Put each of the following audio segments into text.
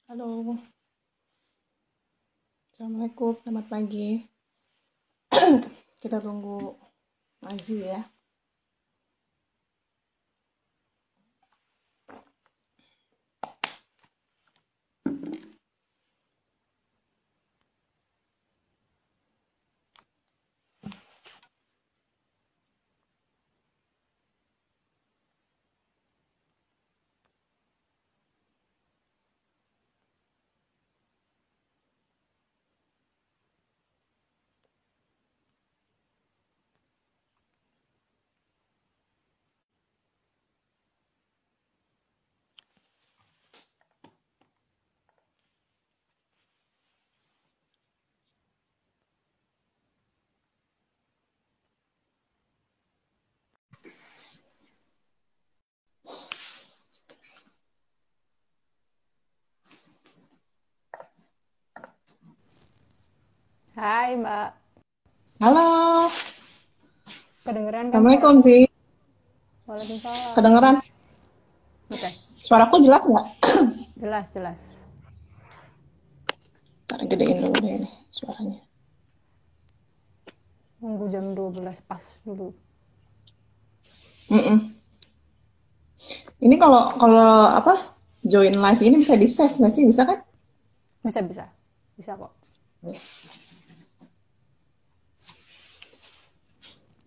Halo, Assalamualaikum, selamat pagi. Kita tunggu Azi ya. Hai Mbak, Halo, kedengeran kan Assalamualaikum suaraku? sih. Waalaikumsalam. Kedengeran? Oke, Suaraku jelas nggak? jelas jelas. Ntar gedein dulu deh ini suaranya. Nunggu jam 12 pas dulu. Mm-mm. Ini kalau kalau apa join live ini bisa di save nggak sih? Bisa kan? Bisa bisa, bisa kok.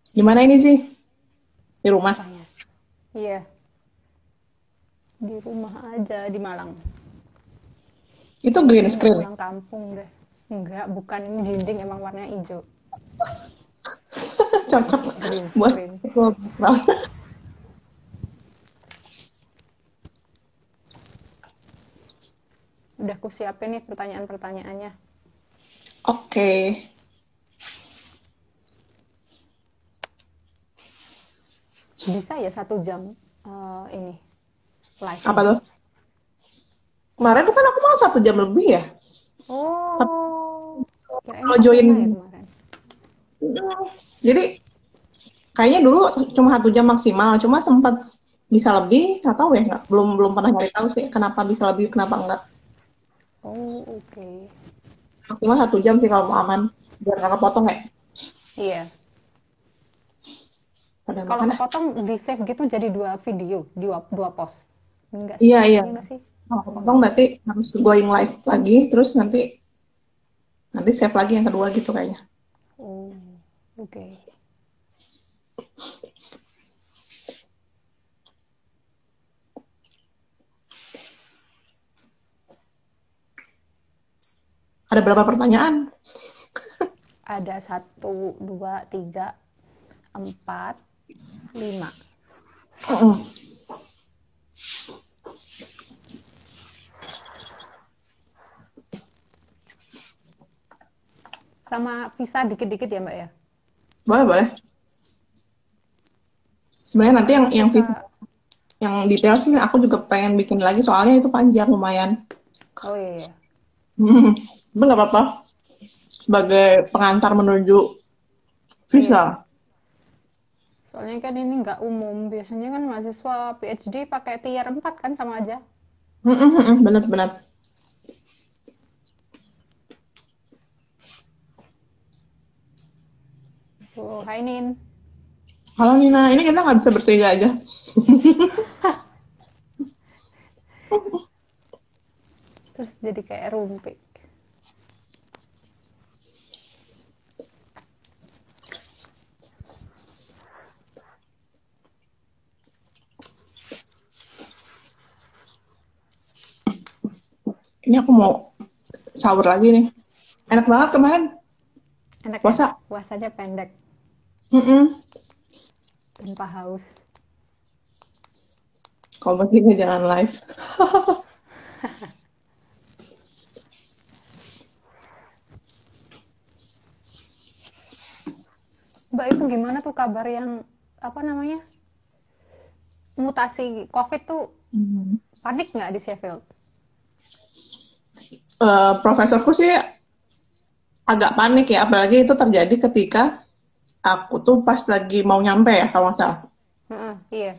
Di mana ini sih? Di rumah. Apanya? Iya, di rumah aja di Malang. Itu Kayaknya green ini nggak screen. pulang kampung deh. Enggak, bukan ini dinding emang warnanya hijau. Cocok Green buat screen. background. Udah ku siapin nih pertanyaan-pertanyaannya. Oke. Bisa ya 1 jam ini Apa live-nya? tuh? Kemarin tuh kan aku mau 1 jam lebih ya. Tapi Oh, kirain kalau 45 ya join, kemarin. jadi kayaknya dulu cuma 1 jam maksimal, cuma sempat bisa lebih, nggak tahu ya, nggak belum belum pernah nyari tahu sih kenapa bisa lebih, kenapa enggak. Oh, oke. Maksimal 1 jam sih kalau mau aman, biar nggak kepotong ya. Iya. Pada Kalau makan ah. kepotong di save gitu jadi 2 video, dua post. Enggak sih? Iya iya. Iya enggak sih? Kalau Oh kepotong enggak. berarti harus going live lagi, terus nanti nanti save lagi yang kedua gitu kayaknya. Oh, oke. Ada berapa pertanyaan? Ada 1, 2, 3, 4, 5. Mm-mm. Sama visa dikit-dikit ya Mbak ya? Boleh boleh. Sebenarnya nanti yang Soalnya yang visa, yang detail sih aku juga pengen bikin lagi, soalnya itu panjang lumayan. oh iya iya. Tapi nggak apa-apa, sebagai pengantar menuju Iya. visa. Soalnya kan ini nggak umum. Biasanya kan mahasiswa PhD pakai tier 4 kan sama aja. Benar-benar. Tuh, hai Nin. Halo Nina, ini kita nggak bisa bertiga aja. Terus jadi kayak rumpi. Ini aku mau sahur lagi nih. Enak banget kemarin Enak ya? puasa. Puasanya pendek, Mm-mm. tanpa haus. Kalau begini jangan live. Mbak itu gimana tuh kabar yang apa namanya mutasi COVID tuh, panik nggak di Sheffield? Profesorku sih agak panik ya, apalagi itu terjadi ketika aku tuh pas lagi mau nyampe ya kalau nggak salah. Heeh, iya.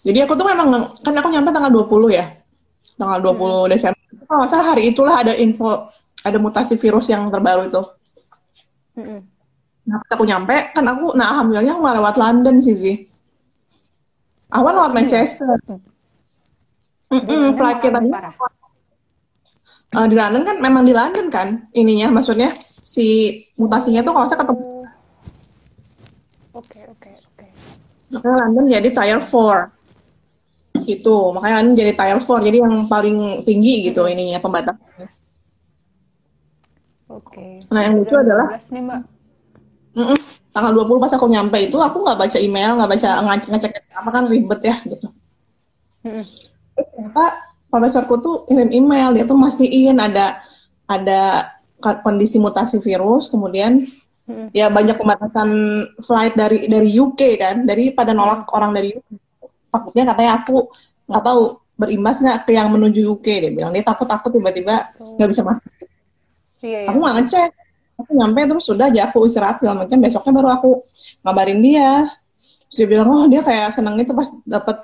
Jadi aku tuh memang, kan aku nyampe tanggal 20 ya. tanggal Mm-mm. 20 Desember. Kalau nggak salah hari itulah ada info, ada mutasi virus yang terbaru itu. Mm-mm. Nah, pas aku nyampe, kan nah alhamdulillahnya aku nggak lewat London sih, Zi. Aku kan Oh lewat iya, Manchester. di London Flightnya malah lebih tadi parah. di London kan memang di London kan ininya, maksudnya si mutasinya tuh kalau saya ketemu Oh, oke oke oke. makanya London jadi tier 4 gitu, makanya London jadi tier 4 jadi yang paling tinggi gitu Mm-mm. ininya pembatasannya. Oke, Nah yang udah lucu jam adalah 12 nih Mbak. mm-mm, tanggal 20 pas aku nyampe itu aku nggak baca email, nggak baca Mm-mm. ngecek apa kan ribet ya gitu. Mm-mm. Ternyata profesorku tuh kirim email, dia tuh mastiin ada kondisi mutasi virus, kemudian Mm-mm. ya banyak pembatasan flight dari UK kan, pada Mm-mm. nolak orang dari UK. Takutnya katanya aku nggak tahu berimbas nggak ke yang menuju UK, dia bilang dia takut tiba-tiba nggak bisa Oh, masuk. iya Aku ya. nggak ngecek, aku nyampe terus sudah aja aku istirahat segala macam, besoknya baru aku ngabarin dia. Terus dia bilang oh dia kayak seneng itu pas dapat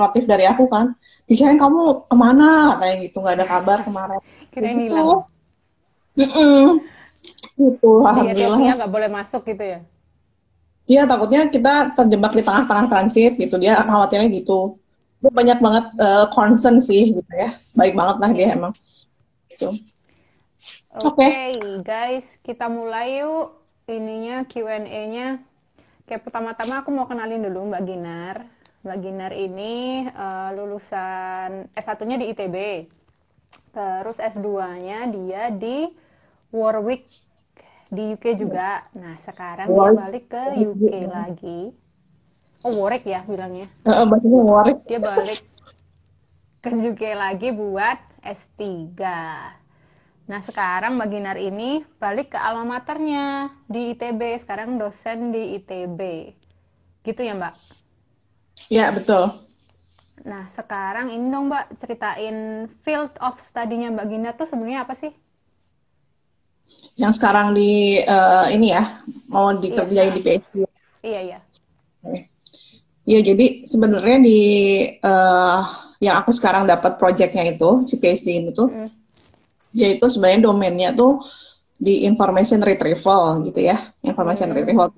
notif dari aku kan, dikirain kamu kemana katanya gitu, nggak ada kabar kemarin Kirain gitu. hilang. Mm-mm. Gitu Di alhamdulillah Ethiopia ya. nggak boleh masuk gitu ya? Iya takutnya kita terjebak di tengah-tengah transit gitu, dia Mm-mm. khawatirnya gitu. Dia banyak banget concern sih gitu ya, baik banget lah dia Iya. emang gitu. Oke. Oke, guys, kita mulai yuk ininya Q&A-nya. Oke, pertama-tama aku mau kenalin dulu Mbak Ginar. Mbak Ginar ini lulusan S1-nya di ITB. Terus S2-nya dia di Warwick di UK juga. Nah, sekarang dia Work. balik ke UK lagi. Oh, Warwick ya bilangnya. Bahasanya work. Dia balik ke UK lagi buat S3. Nah, sekarang Mbak Ginar ini balik ke alma maternya di ITB. Sekarang dosen di ITB. Gitu ya, Mbak? Ya betul. Nah, sekarang ini dong Mbak, ceritain field of study-nya Mbak Ginar tuh sebenarnya apa sih? Yang sekarang di ini ya mau Iya, dikerjain di PhD. iya, iya. Iya jadi sebenarnya di eh, yang aku sekarang dapat proyeknya itu si PhD ini tuh, Mm, yaitu sebenarnya domainnya tuh di information retrieval gitu ya. Information mm, retrieval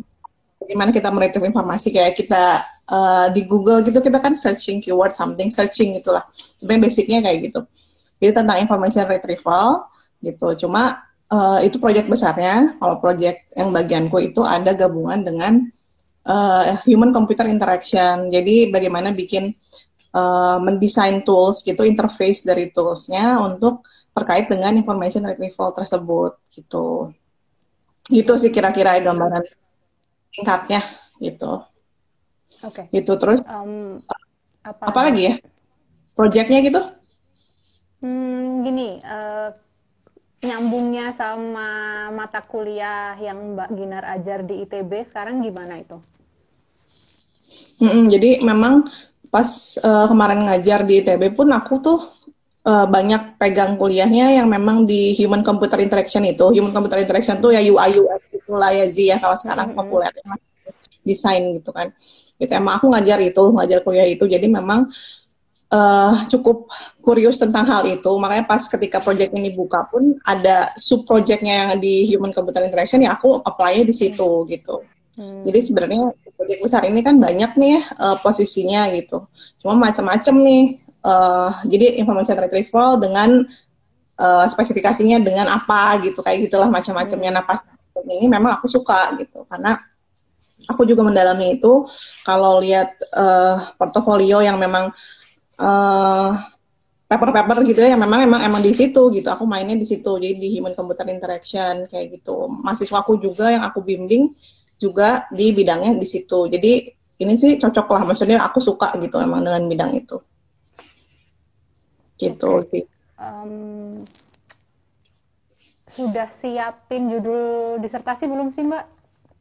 gimana kita meretrieve informasi, kayak kita di Google gitu, kita kan searching keyword something, searching gitulah. Sebenarnya basicnya kayak gitu. Jadi tentang information retrieval gitu. Cuma itu proyek besarnya. Kalau proyek yang bagianku itu ada gabungan dengan human computer interaction. Jadi bagaimana bikin mendesain tools gitu, interface dari toolsnya untuk terkait dengan information retrieval tersebut gitu. Gitu sih kira-kira gambaran singkatnya gitu. Oke. Gitu terus Em, apa Apalagi lagi Mbak? ya? Proyeknya gitu? Gini, nyambungnya sama mata kuliah yang Mbak Ginar ajar di ITB sekarang gimana itu? Jadi memang pas kemarin ngajar di ITB pun aku tuh banyak pegang kuliahnya yang memang di human computer interaction itu. Human computer interaction tuh ya UI UX itulah ya Zi ya, kalau Mm, sekarang mm, mm. populernya desain gitu kan. Gitu emang aku ngajar kuliah itu. Jadi memang cukup kurius tentang hal itu. Makanya pas ketika project ini buka pun ada sub projectnya yang di human computer interaction, ya aku apply-nya di situ gitu. Jadi Hmm, sebenarnya proyek besar ini kan banyak nih posisinya gitu. Cuma macam-macam nih. Jadi information retrieval dengan spesifikasinya dengan apa gitu, kayak gitulah macam-macamnya. hmm. Nah pas ini memang aku suka gitu karena aku juga mendalami itu. Kalau lihat portofolio yang memang uh, paper-paper gitu ya, yang memang di situ gitu. Aku mainnya di situ. Jadi di human computer interaction kayak gitu. Mahasiswaku juga yang aku bimbing juga di bidangnya di situ. Jadi ini sih cocok lah. Maksudnya aku suka gitu emang dengan bidang itu. Gitu Oke. sih. Em, Sudah siapin judul disertasi belum sih Mbak?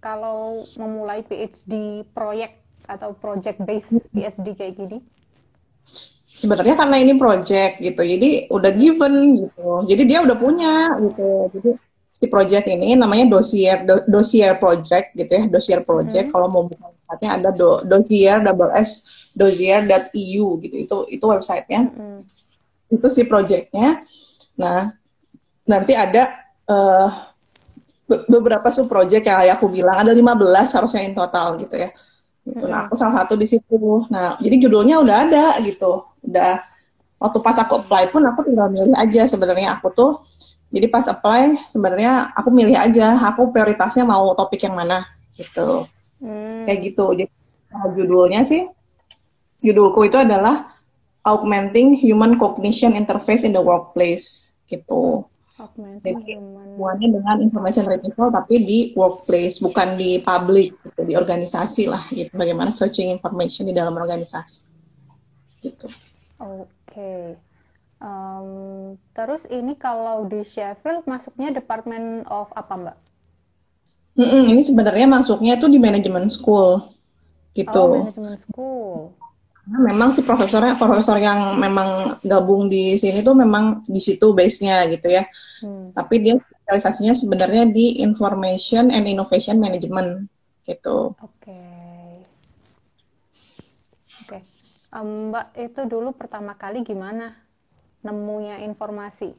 Kalau memulai PhD proyek atau project based PhD kayak gini? Sebenarnya karena ini project gitu, jadi udah given gitu. Jadi dia udah punya gitu. Jadi si project ini namanya dossier project gitu ya, dossier project. Mhm. Kalau mau buka websitenya ada dossier double s dossier.eu gitu. Itu websitenya. Mhm. itu sih projectnya. Nah, nanti ada beberapa sub project yang aku bilang, ada 15 harusnya in total gitu ya. Gitu. Nah, aku salah satu di situ. Nah, jadi judulnya udah ada gitu. Udah waktu pas aku apply pun aku tinggal milih aja sebenarnya aku tuh. Jadi pas apply sebenarnya aku milih aja, aku prioritasnya mau topik yang mana gitu. Kayak gitu. Jadi judulnya sih, judulku itu adalah Augmenting Human Cognition Interface in the Workplace gitu. Jadi hubungannya dengan information retrieval tapi di workplace, bukan di public, gitu, di organisasi lah gitu. Bagaimana searching information di dalam organisasi gitu. Oke. Terus ini kalau di Sheffield masuknya Department of apa, Mbak? Ini sebenarnya masuknya tuh di management school gitu. Oh, management school. Nah, memang si profesor yang memang gabung di sini tuh memang di situ base-nya gitu ya. Tapi dia spesialisasinya sebenarnya di Information and Innovation Management gitu. Oke. Mbak itu dulu pertama kali gimana nemunya informasi?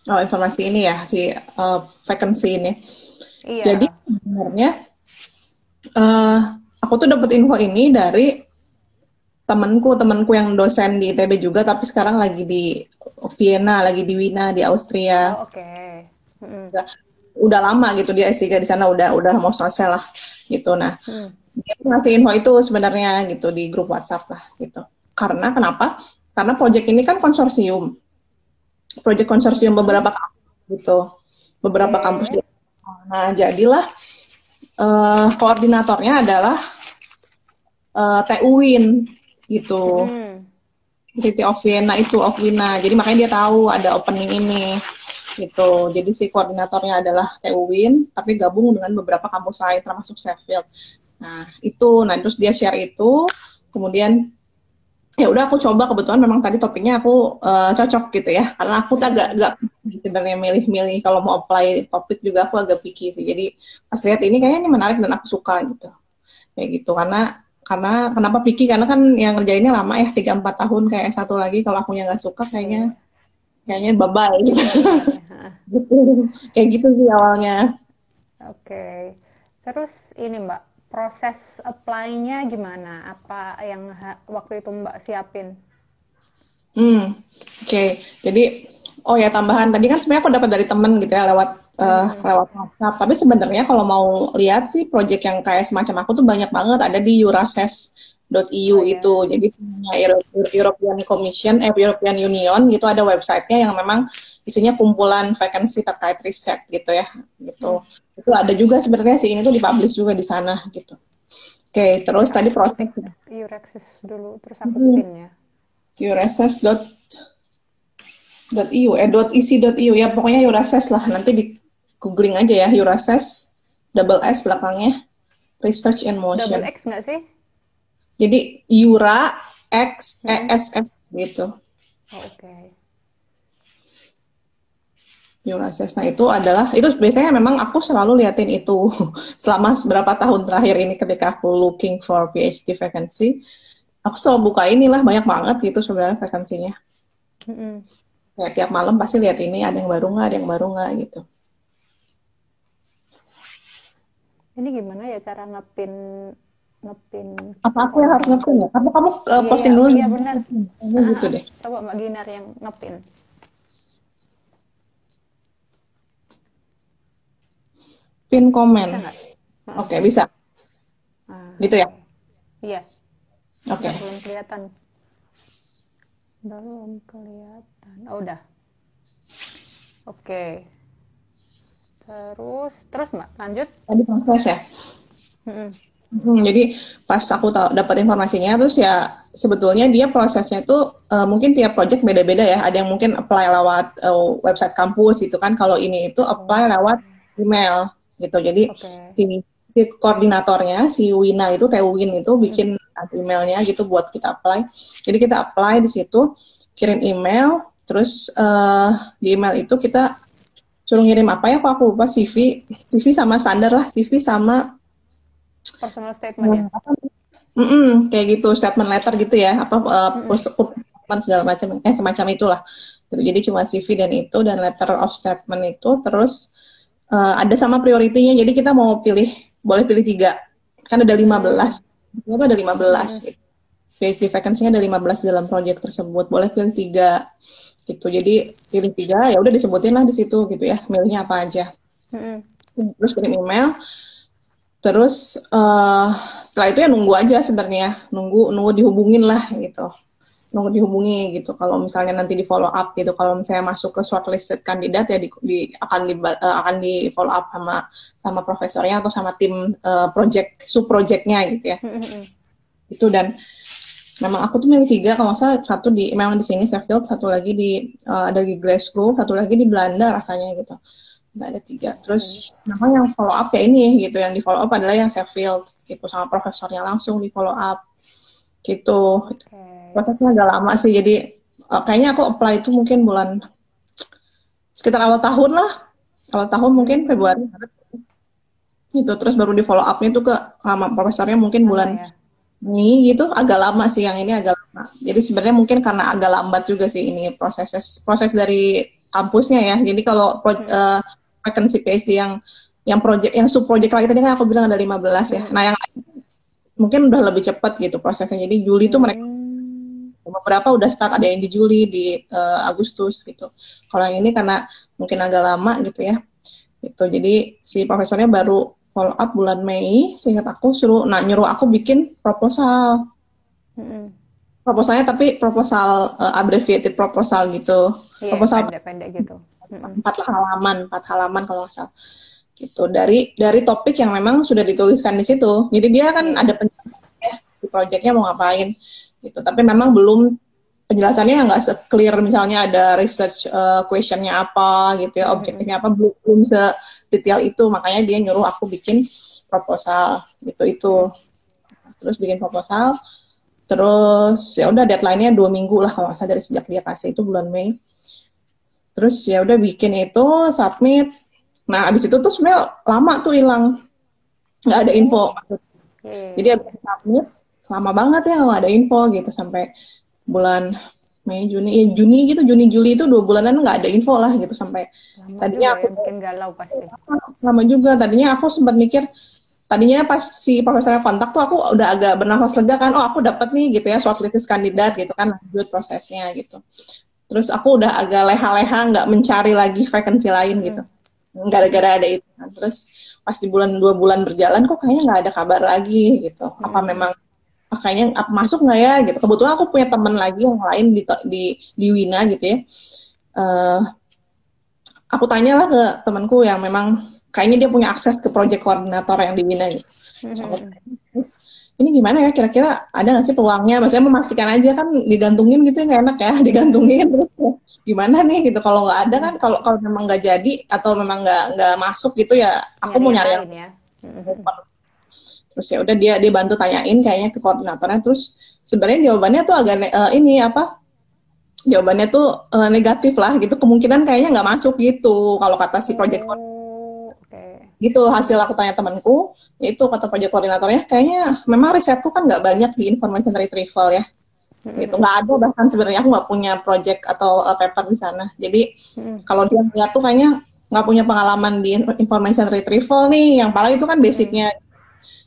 Oh, informasi ini ya, si vacancy ini. Iya. Jadi sebenarnya aku tuh dapat info ini dari temanku yang dosen di ITB juga, tapi sekarang lagi di Vienna, lagi di Wina di Austria. Oh, oke. Udah lama gitu dia S3 di sana, udah mau selesai lah gitu. Nah, dia ngasih info itu sebenarnya gitu di grup WhatsApp lah gitu. Karena kenapa? Karena proyek ini kan konsorsium. Proyek konsorsium beberapa kampus gitu. Beberapa kampus. Nah, jadilah koordinatornya adalah TUWIN gitu. City of Vienna itu, of Wina. Jadi makanya dia tahu ada opening ini gitu. Jadi si koordinatornya adalah TUWIN, tapi gabung dengan beberapa kampus lain termasuk Sheffield. Nah, terus dia share itu, kemudian ya udah aku coba, kebetulan memang tadi topiknya aku cocok gitu ya. Karena aku agak sebenarnya milih-milih kalau mau apply topik juga aku agak picky sih. Jadi pas lihat ini kayaknya ini menarik dan aku suka gitu. Kayak gitu, karena kenapa picky? Karena kan yang ngerjainnya lama ya, 3-4 tahun kayak satu lagi. Kalau akunya nggak suka kayaknya bye-bye gitu. Kayak gitu sih awalnya. Oke. Terus ini Mbak, proses apply-nya gimana? Apa yang waktu itu Mbak siapin? Oke. Jadi tambahan tadi kan sebenarnya aku dapat dari temen gitu ya lewat WhatsApp. Tapi sebenarnya kalau mau lihat sih project yang kayak semacam aku tuh banyak banget ada di eurassess.eu itu. Jadi punya European Union gitu, ada websitenya yang memang isinya kumpulan vacancy terkait riset gitu ya. Gitu. Itu ada juga sebenarnya sih, ini tuh dipublish juga di sana gitu. Oke, terus tadi proses Eurassess dulu, terus aku pin ya. eurassess.eu ya, pokoknya Eurassess lah, nanti di googling aja ya, Eurassess double S belakangnya, Research in Motion. Double X nggak sih? Jadi Eura X ESS gitu. Oke. Eurassess. Nah itu biasanya memang aku selalu liatin itu selama beberapa tahun terakhir ini ketika aku looking for PhD vacancy. Aku selalu buka inilah, banyak banget gitu sebenarnya vakansinya. Kayak tiap malam pasti lihat ini, ada yang baru nggak gitu. Ini gimana ya cara ngepin? Apa aku yang harus ngepin ya? Apa kamu posting dulu? Iya benar. Gitu deh. Coba Mbak Ginar yang ngepin. Pin komen. Oke, bisa. Gitu ya? Iya. Oke. Belum kelihatan. Oh, udah. Oke. Terus Mbak, lanjut. Tadi proses ya. Jadi pas aku dapat informasinya, terus ya sebetulnya dia prosesnya tuh mungkin tiap project beda-beda ya. Ada yang mungkin apply lewat website kampus gitu kan. Kalau ini itu apply lewat email gitu. Jadi si koordinatornya, si Wina itu, TUWIN itu bikin emailnya gitu buat kita apply. Jadi kita apply di situ, kirim email, terus di email itu kita suruh ngirim apa ya, aku lupa, CV sama standar lah, CV sama personal statement ya? Kayak gitu, statement letter gitu ya, segala macam, semacam itulah. Gitu. Jadi cuma CV dan itu, dan letter of statement itu, terus ada sama prioritinya. Jadi kita mau pilih, boleh pilih 3, kan ada 15. Itu ada 15 gitu. PhD vacancy-nya ada 15 dalam project tersebut, boleh pilih 3 gitu. Jadi pilih 3, ya udah disebutin lah di situ gitu ya, milihnya apa aja. Terus kirim email, terus setelah itu ya nunggu aja sebenarnya, nunggu dihubungin lah gitu, nunggu dihubungi gitu. Kalau misalnya nanti di follow up gitu, kalau misalnya masuk ke shortlisted kandidat ya akan di follow up sama profesornya atau sama tim sub projectnya gitu ya. Itu. Dan memang aku tuh milih 3 kalau nggak salah, satu memang di sini Sheffield, satu lagi ada di Glasgow, satu lagi di Belanda rasanya gitu. Nggak ada 3. Terus memang yang follow up ya ini gitu, yang di follow up adalah yang Sheffield gitu, sama profesornya langsung di follow up gitu. Prosesnya agak lama sih, jadi kayaknya aku apply itu mungkin sekitar awal tahun mungkin Februari gitu. Terus baru di follow up-nya tuh sama profesornya mungkin bulan Mei gitu, agak lama sih yang ini, agak lama. Jadi sebenarnya mungkin karena agak lambat juga sih ini proses dari kampusnya ya. Jadi kalau vacancy PhD yang project, yang sub project lagi tadi kan aku bilang ada 15 ya. Nah yang mungkin udah lebih cepat gitu prosesnya. Jadi Juli tuh mereka beberapa udah start, ada yang di Juli, di Agustus gitu. Kalau yang ini karena mungkin agak lama gitu ya. Gitu. Jadi si profesornya baru follow up bulan Mei, seingat aku nyuruh aku bikin proposal. Proposalnya tapi proposal abbreviated proposal gitu. Proposal pendek-pendek gitu. 4 halaman kalau nggak salah. Gitu. Dari topik yang memang sudah dituliskan di situ. Jadi dia kan ada penjelasan ya di projectnya mau ngapain gitu. Tapi memang belum penjelasannya nggak se-clear, misalnya ada research question-nya apa gitu ya, objektifnya apa, belum sedetail itu. Makanya dia nyuruh aku bikin proposal gitu. Terus bikin proposal, terus ya udah deadline-nya 2 minggu lah kalau nggak salah dari sejak dia kasih, itu bulan Mei. Terus ya udah bikin itu, submit. Nah abis itu tuh sebenarnya lama tuh hilang, nggak ada info. Jadi abis submit lama banget ya nggak ada info gitu, sampai bulan Mei, Juni gitu, Juni Juli itu 2 bulanan nggak ada info lah gitu. Sampai lama tadinya juga aku ya, bikin galau pasti. lama juga. Tadinya aku sempat mikir, tadinya pas si profesornya kontak tuh aku udah agak bernafas lega kan, oh aku dapat nih gitu ya shortlist kandidat gitu kan, lanjut prosesnya gitu. Terus aku udah agak leha-leha nggak mencari lagi vacancy lain gitu, gara-gara ada itu. Terus pas di 2 bulan berjalan kok kayaknya nggak ada kabar lagi gitu. Apa memang kayaknya masuk nggak ya gitu. Kebetulan aku punya teman lagi yang lain di Wina gitu ya. Aku tanyalah ke temanku yang memang kayaknya dia punya akses ke project koordinator yang di Wina gitu. Terus ini gimana ya, kira-kira ada nggak sih peluangnya? Maksudnya memastikan aja kan, digantungin gitu nggak enak ya, digantungin terus gimana nih gitu. Kalau nggak ada kan, kalau memang nggak jadi atau memang nggak masuk gitu ya, aku mau nyari yang ya. Terus ya udah dia bantu tanyain kayaknya ke koordinatornya. Terus sebenarnya jawabannya tuh agak jawabannya tuh negatif lah gitu, kemungkinan kayaknya nggak masuk gitu kalau kata si project gitu. Hasil aku tanya temanku, itu kata project koordinatornya, kayaknya memang risetku kan nggak banyak di information retrieval ya, gitu, nggak ada bahkan sebenarnya, aku nggak punya project atau paper di sana. Jadi kalau dia lihat tuh kayaknya nggak punya pengalaman di information retrieval nih, yang paling itu kan basicnya.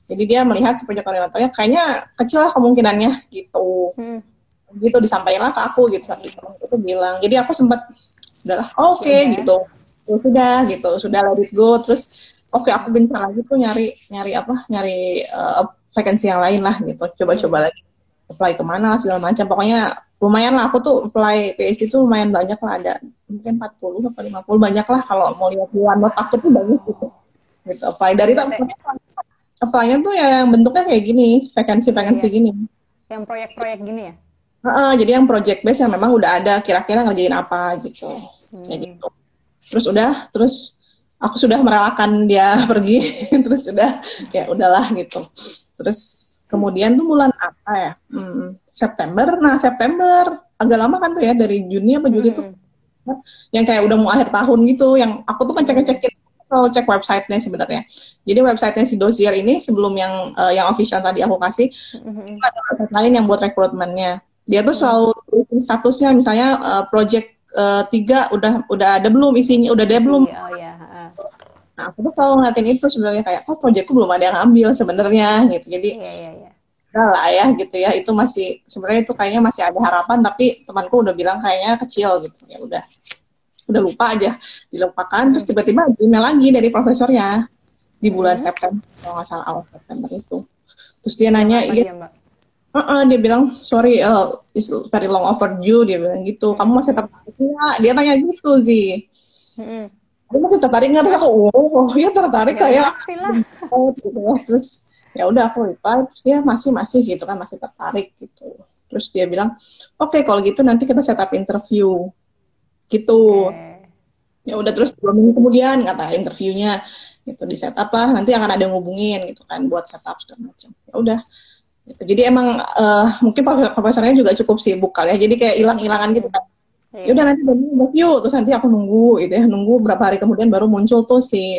Jadi dia melihat si project koordinatornya kayaknya kecil lah kemungkinannya gitu. Gitu disampaikan lah ke aku gitu, itu bilang. Jadi aku sempat udahlah oke. Gitu. Sudah let it go. Terus oke, aku gencar lagi tuh nyari vacancy yang lain lah gitu. Coba-coba lagi apply kemana lah segala macam. Pokoknya lumayan lah, aku tuh apply PhD tuh lumayan banyak lah, ada mungkin 40 atau 50 banyak lah kalau mau lihat di OneNote aku tuh banyak gitu. Gitu apply dari apply-nya tuh ya yang bentuknya kayak gini, vacancy gini. Yang proyek-proyek gini ya? Jadi yang project base yang memang udah ada kira-kira ngerjain apa gitu. Kayak gitu. Terus aku sudah merelakan dia pergi, terus udah kayak udahlah gitu. Terus kemudian tuh bulan apa ya? September. Nah, September agak lama kan tuh ya, dari Juni apa Juli tuh. Yang kayak udah mau akhir tahun gitu, yang aku tuh ngecek cek website-nya sebenarnya. Jadi website-nya si Dossier ini sebelum yang official tadi aku kasih, itu ada website lain yang buat rekrutmennya. Dia tuh selalu statusnya misalnya project 3 udah ada belum isinya, udah ada belum. Oh ya. Nah, aku tuh selalu ngeliatin itu sebenarnya kayak, oh proyekku belum ada yang ambil sebenarnya gitu. Jadi, Iya. udah lah ya gitu ya. Itu masih, sebenarnya itu kayaknya masih ada harapan, tapi temanku udah bilang kayaknya kecil gitu. Ya udah lupa aja, dilupakan. Terus tiba-tiba ada email lagi dari profesornya di bulan September, kalau nggak salah awal September itu. Terus dia nanya, Apa iya, dia, Mbak? dia bilang, sorry, it's very long overdue, dia bilang gitu. Kamu masih tertarik nggak? Dia tanya gitu sih. Aku masih tertarik nggak? Terus aku, oh ya tertarik Ya kayak, pasti lah. gitu ya. Terus ya udah aku reply, terus dia masih gitu kan, masih tertarik gitu. Terus dia bilang, oke, kalau gitu nanti kita set up interview gitu. Ya udah, terus 2 minggu kemudian kata interviewnya gitu di set up lah, nanti akan ada yang ngubungin gitu kan buat set up segala macam. Ya udah gitu. Jadi emang mungkin profesornya juga cukup sibuk kali ya, jadi kayak hilang-hilangan gitu kan. Ya udah nanti interview, terus nanti aku nunggu gitu ya, nunggu berapa hari kemudian baru muncul tuh si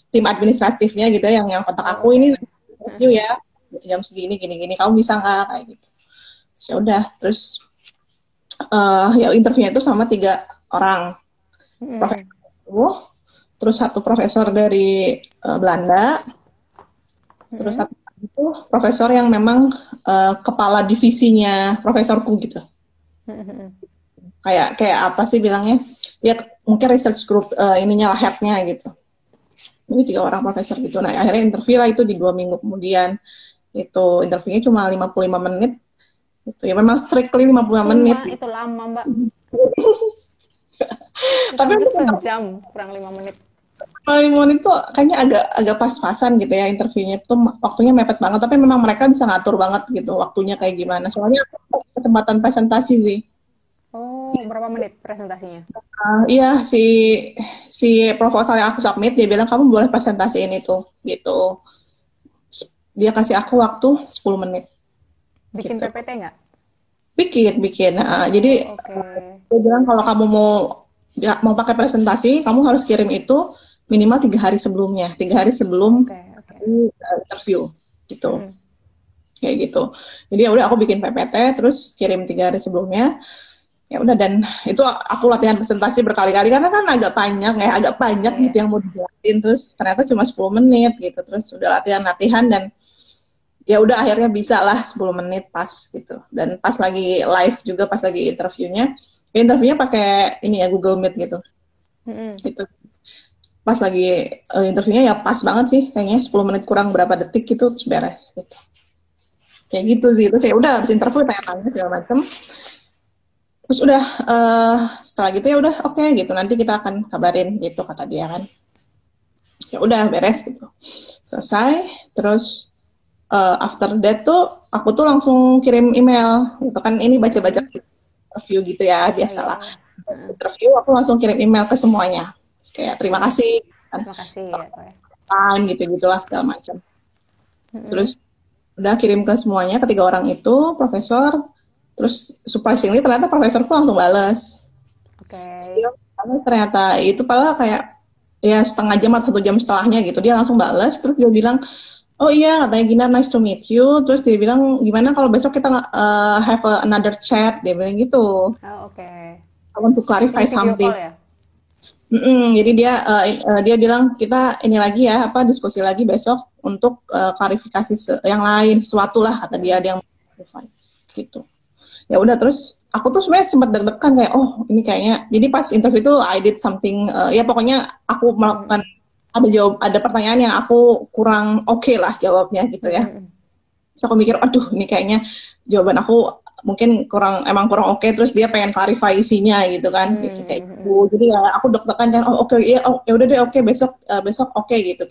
tim administratifnya gitu ya, yang kontak aku, ini interview ya jam segini gini kamu bisa nggak, kayak gitu. Terus ya udah, terus ya interviewnya itu sama 3 orang profesor, terus 1 profesor dari Belanda, terus 1 itu profesor yang memang kepala divisinya profesorku gitu. Kayak apa sih bilangnya, ya mungkin research group ininya lah, headnya gitu. Ini 3 orang profesor gitu. Nah akhirnya interview lah itu di 2 minggu kemudian. Itu interviewnya cuma 55 menit gitu. Ya memang strictly 55 menit. Itu lama, Mbak. Tapi itu sejam kurang 5 menit. 5 menit tuh kayaknya agak pas-pasan gitu ya, interviewnya itu waktunya mepet banget, tapi memang mereka bisa ngatur banget gitu waktunya kayak gimana. Soalnya kesempatan presentasi sih. Oh, berapa menit presentasinya? Iya, si proposal yang aku submit, dia bilang kamu boleh presentasiin itu gitu. Dia kasih aku waktu 10 menit. Bikin gitu. PPT nggak? Bikin. Jadi dia bilang kalau kamu mau pakai presentasi, kamu harus kirim itu minimal 3 hari sebelumnya, 3 hari sebelum interview gitu. Kayak gitu. Jadi ya udah, aku bikin PPT terus kirim 3 hari sebelumnya. Ya udah, dan itu aku latihan presentasi berkali-kali karena kan agak panjang gitu yang mau dijelasin, terus ternyata cuma 10 menit gitu. Terus udah latihan dan ya udah akhirnya bisa lah 10 menit pas gitu. Dan pas lagi live juga, pas lagi interviewnya pakai ini ya, Google Meet gitu. Itu pas lagi interviewnya ya pas banget sih, kayaknya 10 menit kurang berapa detik gitu terus beres gitu. Kayak gitu sih. Terus ya udah habis interview tanya-tanya segala macam. Terus udah setelah gitu ya udah oke gitu, nanti kita akan kabarin gitu kata dia kan. Ya udah beres gitu, selesai. Terus after that tuh aku tuh langsung kirim email gitu kan, ini baca-baca interview gitu ya, biasalah. Interview aku langsung kirim email ke semuanya, terus kayak terima kasih kan, time gitu-gitulah segala macam. Terus udah kirim ke semuanya, ke 3 orang itu profesor. Terus surprisingly ternyata profesorku langsung balas. Ternyata itu padahal kayak ya setengah jam atau 1 jam setelahnya gitu, dia langsung balas. Terus dia bilang, oh iya katanya Gina, nice to meet you. Terus dia bilang, gimana kalau besok kita have another chat, dia bilang gitu. I want to clarify something. Jadi dia bilang kita ini lagi ya, diskusi lagi besok untuk klarifikasi yang lain, sesuatu lah kata dia, ada yang clarify gitu. Ya udah, terus aku tuh sebenarnya sempat deg-degan kayak, oh ini kayaknya, jadi pas interview itu I did something, ya pokoknya aku melakukan, ada pertanyaan yang aku kurang oke lah jawabnya gitu ya. Terus aku mikir, aduh ini kayaknya jawaban aku mungkin kurang oke, terus dia pengen clarify isinya gitu kan, gitu kayak gitu. Jadi ya aku deg-degan kan, ya udah deh, besok oke gitu,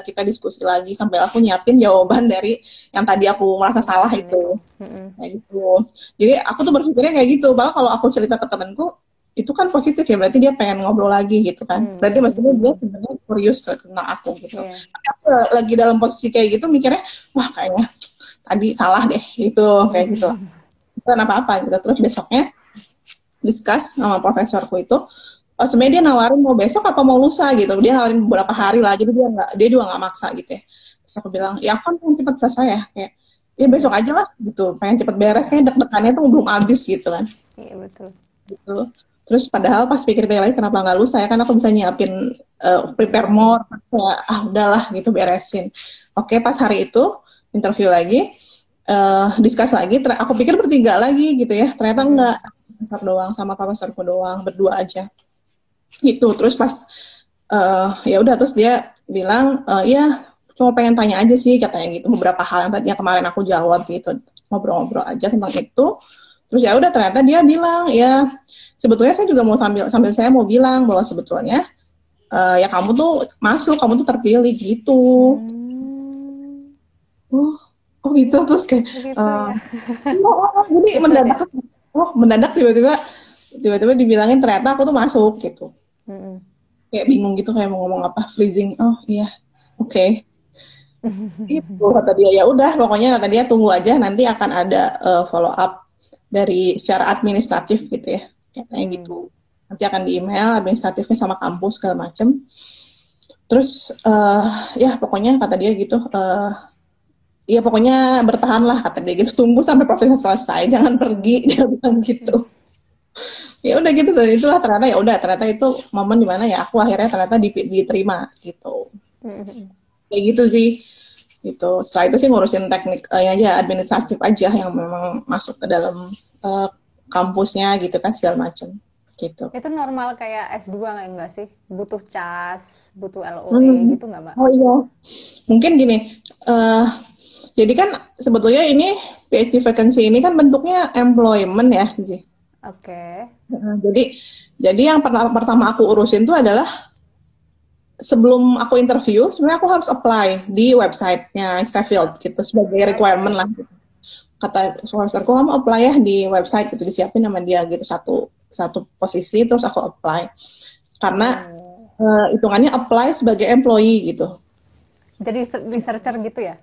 kita diskusi lagi sampai aku nyiapin jawaban dari yang tadi aku merasa salah itu. Kayak gitu. Jadi aku tuh berpikirnya kayak gitu, bahkan kalau aku cerita ke temanku itu kan positif ya, berarti dia pengen ngobrol lagi gitu kan. Berarti maksudnya dia sebenarnya curious tentang aku gitu. Tapi aku lagi dalam posisi kayak gitu mikirnya, wah kayaknya tadi salah deh gitu, kayak gitu. Bukan apa-apa gitu. Terus besoknya discuss sama profesorku itu, sebenarnya dia nawarin mau besok apa mau lusa gitu. Dia nawarin beberapa hari lah, jadi dia juga nggak maksa gitu ya. Terus aku bilang, ya aku kan pengen cepat selesai ya, kayak ya besok aja lah gitu, pengen cepet beres, kayaknya deg-degannya tuh belum habis gitu kan. Iya betul. Gitu. Terus padahal pas pikir-pikir lagi kenapa nggak lusa ya, kan aku bisa nyiapin prepare more, kayak udahlah gitu beresin. Oke, pas hari itu interview lagi, discuss lagi, aku pikir bertiga lagi gitu ya, ternyata enggak, profesor doang sama profesorku doang, berdua aja gitu. Terus pas ya udah, terus dia bilang ya cuma pengen tanya aja sih katanya gitu, beberapa hal yang tadinya kemarin aku jawab gitu, ngobrol-ngobrol aja tentang itu. Terus ya udah, ternyata dia bilang ya sebetulnya saya juga mau sambil saya mau bilang bahwa sebetulnya ya kamu tuh masuk, kamu tuh terpilih gitu. Oh gitu. Terus kayak Begitu ya. jadi Cepet ya. mendadak tiba-tiba dibilangin ternyata aku tuh masuk gitu. Kayak bingung gitu, kayak mau ngomong apa, freezing. Oh iya, oke. Itu kata dia, ya udah pokoknya kata dia tunggu aja, nanti akan ada follow up dari secara administratif gitu ya, katanya gitu. Nanti akan di email administratifnya sama kampus segala macem. Terus ya pokoknya kata dia gitu, ya pokoknya bertahanlah kata dia gitu, tunggu sampai prosesnya selesai, jangan pergi, dia bilang gitu. Ya udah gitu, dan itulah ternyata, ya udah ternyata itu momen dimana ya aku akhirnya ternyata diterima gitu. Kayak gitu sih. Gitu. Setelah itu sih ngurusin teknik aja, administratif aja yang memang masuk ke dalam kampusnya gitu kan, segala macam gitu. Itu normal kayak S2 nggak sih? Butuh CAS, butuh LOE gitu nggak, Mbak? Oh iya. Mungkin gini, jadi kan sebetulnya ini PhD vacancy ini kan bentuknya employment ya sih. Oke. Jadi yang pertama aku urusin tuh adalah sebelum aku interview, sebenarnya aku harus apply di websitenya Sheffield gitu sebagai requirement lah. Kata supervisorku, kamu apply ya di website gitu, disiapin sama dia gitu satu posisi, terus aku apply karena hitungannya apply sebagai employee gitu. Jadi researcher gitu ya?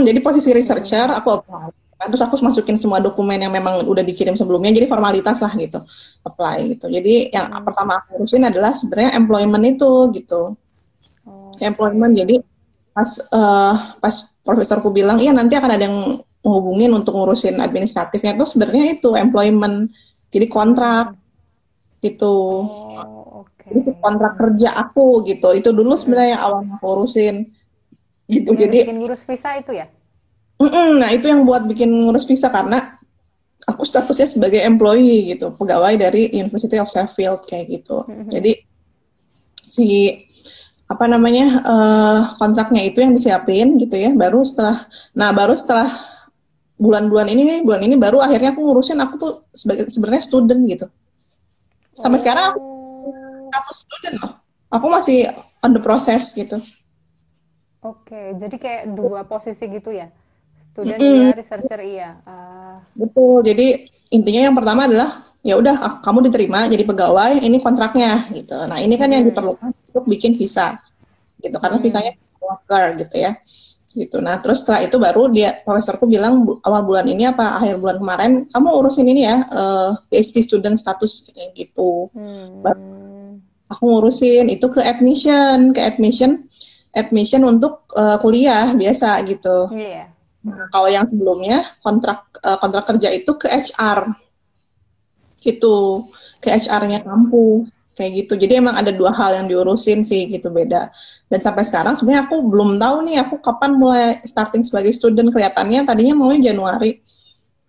Jadi posisi researcher aku apply. Terus aku masukin semua dokumen yang memang udah dikirim sebelumnya, jadi formalitas lah gitu, apply gitu. Jadi yang pertama aku urusin adalah sebenarnya employment itu gitu. Employment, jadi pas profesorku bilang, iya nanti akan ada yang menghubungin untuk ngurusin administratifnya, tuh sebenarnya itu employment, jadi kontrak gitu. Jadi kontrak kerja aku gitu, itu dulu sebenarnya yang awalnya aku urusin gitu. Jadi bikin ngurus visa itu ya? Nah itu yang buat bikin ngurus visa, karena aku statusnya sebagai employee gitu, pegawai dari University of Sheffield kayak gitu. Jadi si apa namanya kontraknya itu yang disiapin gitu ya. Baru setelah bulan-bulan ini baru akhirnya aku ngurusin, aku tuh sebagai sebenarnya student gitu. Sampai sekarang aku status student loh. Aku masih on the process gitu. Oke, jadi kayak dua posisi gitu ya? Student iya, researcher iya. Betul. Jadi intinya yang pertama adalah ya udah kamu diterima jadi pegawai, ini kontraknya gitu. Nah ini kan yang diperlukan untuk bikin visa gitu, karena visanya worker gitu ya. Gitu. Nah terus setelah itu baru profesorku bilang awal bulan ini apa akhir bulan kemarin kamu urusin ini ya, PhD student status gitu. Aku ngurusin itu ke admission untuk kuliah biasa gitu. Nah, kalau yang sebelumnya kontrak kerja itu ke HR gitu, ke HR-nya kampus kayak gitu. Jadi emang ada dua hal yang diurusin sih gitu, beda. Dan sampai sekarang sebenarnya aku belum tahu nih aku kapan mulai starting sebagai student. Kelihatannya tadinya maunya Januari,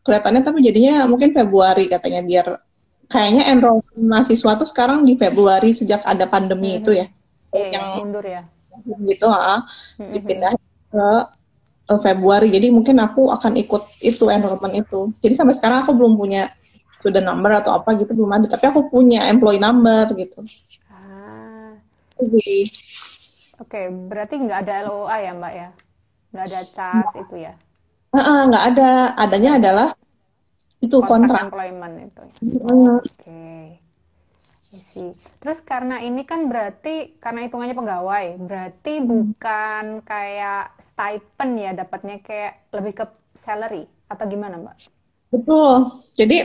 kelihatannya tapi jadinya mungkin Februari katanya, biar kayaknya enrollment mahasiswa tuh sekarang di Februari sejak ada pandemi itu ya. Yang mundur ya. Gitu, dipindahin ke Februari. Jadi mungkin aku akan ikut itu enrollment itu. Jadi sampai sekarang aku belum punya student number atau apa gitu, belum ada. Tapi aku punya employee number gitu. Oke, berarti nggak ada LOA ya Mbak ya? Nggak ada CAS itu ya? Nggak ada. Adanya adalah itu kontrak employment itu. Oke. Isi. Terus karena ini kan berarti karena hitungannya pegawai, berarti bukan kayak stipend ya, dapatnya kayak lebih ke salary atau gimana Mbak? Betul. Jadi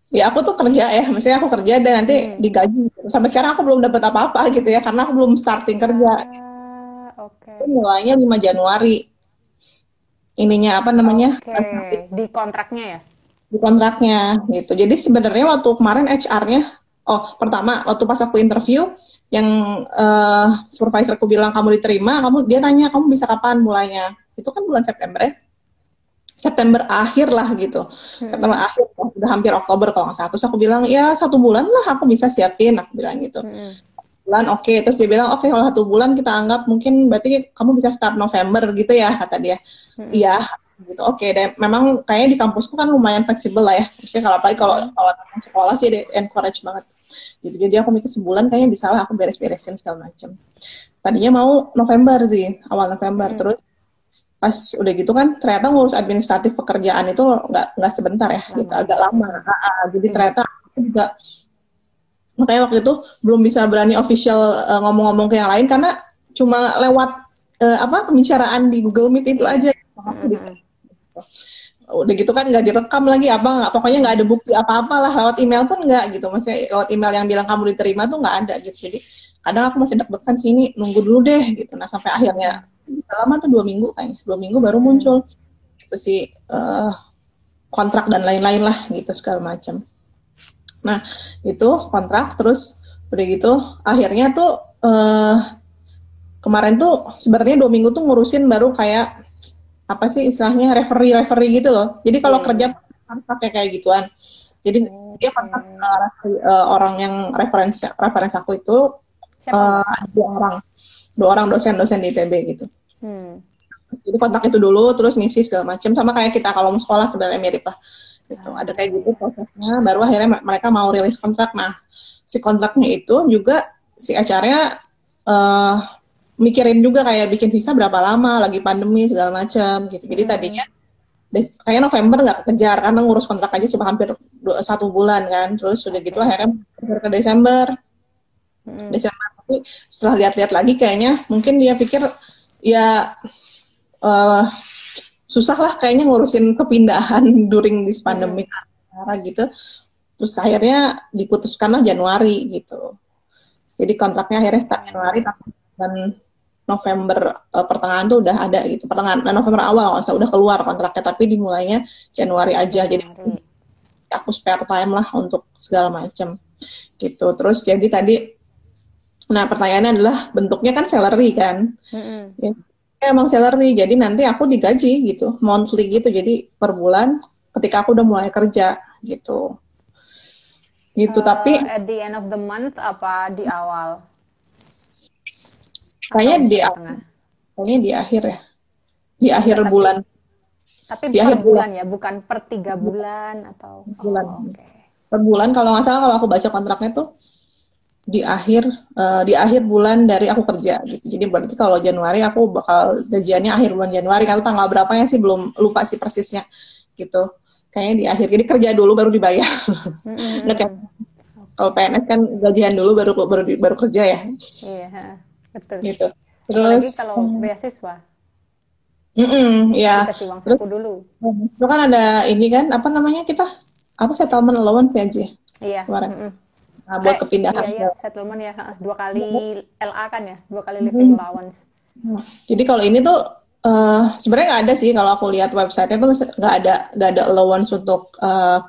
ya aku tuh kerja ya, maksudnya aku kerja dan nanti digaji. Sampai sekarang aku belum dapat apa-apa gitu ya, karena aku belum starting kerja. Oke. Mulainya 5 Januari. ininya apa namanya Oke, di kontraknya ya? di kontraknya gitu. Jadi sebenarnya waktu kemarin HR-nya, pertama waktu pas aku interview, yang supervisorku bilang kamu diterima, dia tanya kamu bisa kapan mulainya? Itu kan bulan September ya. September akhir lah gitu. September akhir, udah hampir Oktober kalau nggak salah. Terus aku bilang, ya 1 bulan lah aku bisa siapin, aku bilang gitu. Bulan oke. Terus dia bilang, oke kalau 1 bulan kita anggap mungkin berarti kamu bisa start November gitu ya, kata dia. Iya, gitu. Oke, dan memang kayaknya di kampusku kan lumayan fleksibel lah ya. Maksudnya kalau apalagi kalau sekolah sih encourage banget. Gitu. Jadi aku mikir sebulan kayaknya bisa lah aku beres-beresin segala macam. Tadinya mau November sih, awal November. Terus pas udah gitu kan ternyata ngurus administratif pekerjaan itu nggak sebentar ya, gitu, agak lama. Jadi ternyata aku juga makanya waktu itu belum bisa berani official ngomong-ngomong ke yang lain karena cuma lewat pembicaraan di Google Meet itu aja. Udah gitu kan nggak direkam lagi nggak, pokoknya nggak ada bukti apa-apa lah, lewat email pun nggak gitu, maksudnya lewat email yang bilang kamu diterima tuh nggak ada gitu. Jadi kadang aku masih deg-degan sih, ini nunggu dulu deh gitu. Nah sampai akhirnya lama tuh 2 minggu kayaknya, 2 minggu baru muncul itu sih kontrak dan lain-lain lah gitu segala macam. Nah itu kontrak, terus udah gitu akhirnya tuh kemarin tuh sebenarnya 2 minggu tuh ngurusin baru kayak apa sih istilahnya referee gitu loh. Jadi kalau kerja harus pakai kayak gituan. Jadi dia kontak orang yang referensi aku itu dua orang dosen-dosen di ITB gitu. Jadi kontak itu dulu, terus ngisi segala macam, sama kayak kita kalau mau sekolah sebenarnya mirip lah. Gitu. Ada kayak gitu prosesnya, baru akhirnya mereka mau rilis kontrak. Nah, si kontraknya itu juga si HR-nya mikirin juga kayak bikin visa berapa lama, lagi pandemi segala macam gitu. Jadi tadinya kayak November nggak kejar karena ngurus kontrak aja cuma hampir 1 bulan kan. Terus udah gitu akhirnya ke Desember. Tapi setelah lihat-lihat lagi kayaknya mungkin dia pikir ya susah lah kayaknya ngurusin kepindahan during this pandemic gitu. Terus akhirnya diputuskanlah Januari gitu. Jadi kontraknya akhirnya start Januari, dan November pertengahan tuh udah ada gitu, pertengahan November awal udah keluar kontraknya, tapi dimulainya Januari aja. Jadi aku spare time lah untuk segala macam gitu. Terus jadi tadi, nah pertanyaannya adalah bentuknya kan salary kan, ya, emang salary. Jadi nanti aku digaji gitu, monthly gitu, jadi per bulan ketika aku udah mulai kerja gitu. Tapi at the end of the month apa di awal? Kayaknya di akhir ya, di akhir bulan. Tapi di per bulan ya, bukan per 3 bulan atau bulan. Per bulan kalau nggak salah, kalau aku baca kontraknya tuh di akhir bulan dari aku kerja gitu. Jadi berarti kalau Januari aku bakal gajiannya akhir bulan Januari. Kalau tanggal berapanya sih belum, lupa sih persisnya gitu. Kayaknya di akhir. Jadi kerja dulu baru dibayar. Kalau PNS kan gajian dulu baru kerja ya. Iya. Betul. Gitu. Terus kalau beasiswa, ya. dikasih uang saku dulu. Itu kan ada ini kan, apa namanya settlement allowance aja. Iya. Nah, buat kepindahan. Iya, settlement ya, 2 kali LA kan ya, 2 kali living allowance. Jadi kalau ini tuh sebenarnya nggak ada sih, kalau aku lihat website-nya tuh nggak ada allowance untuk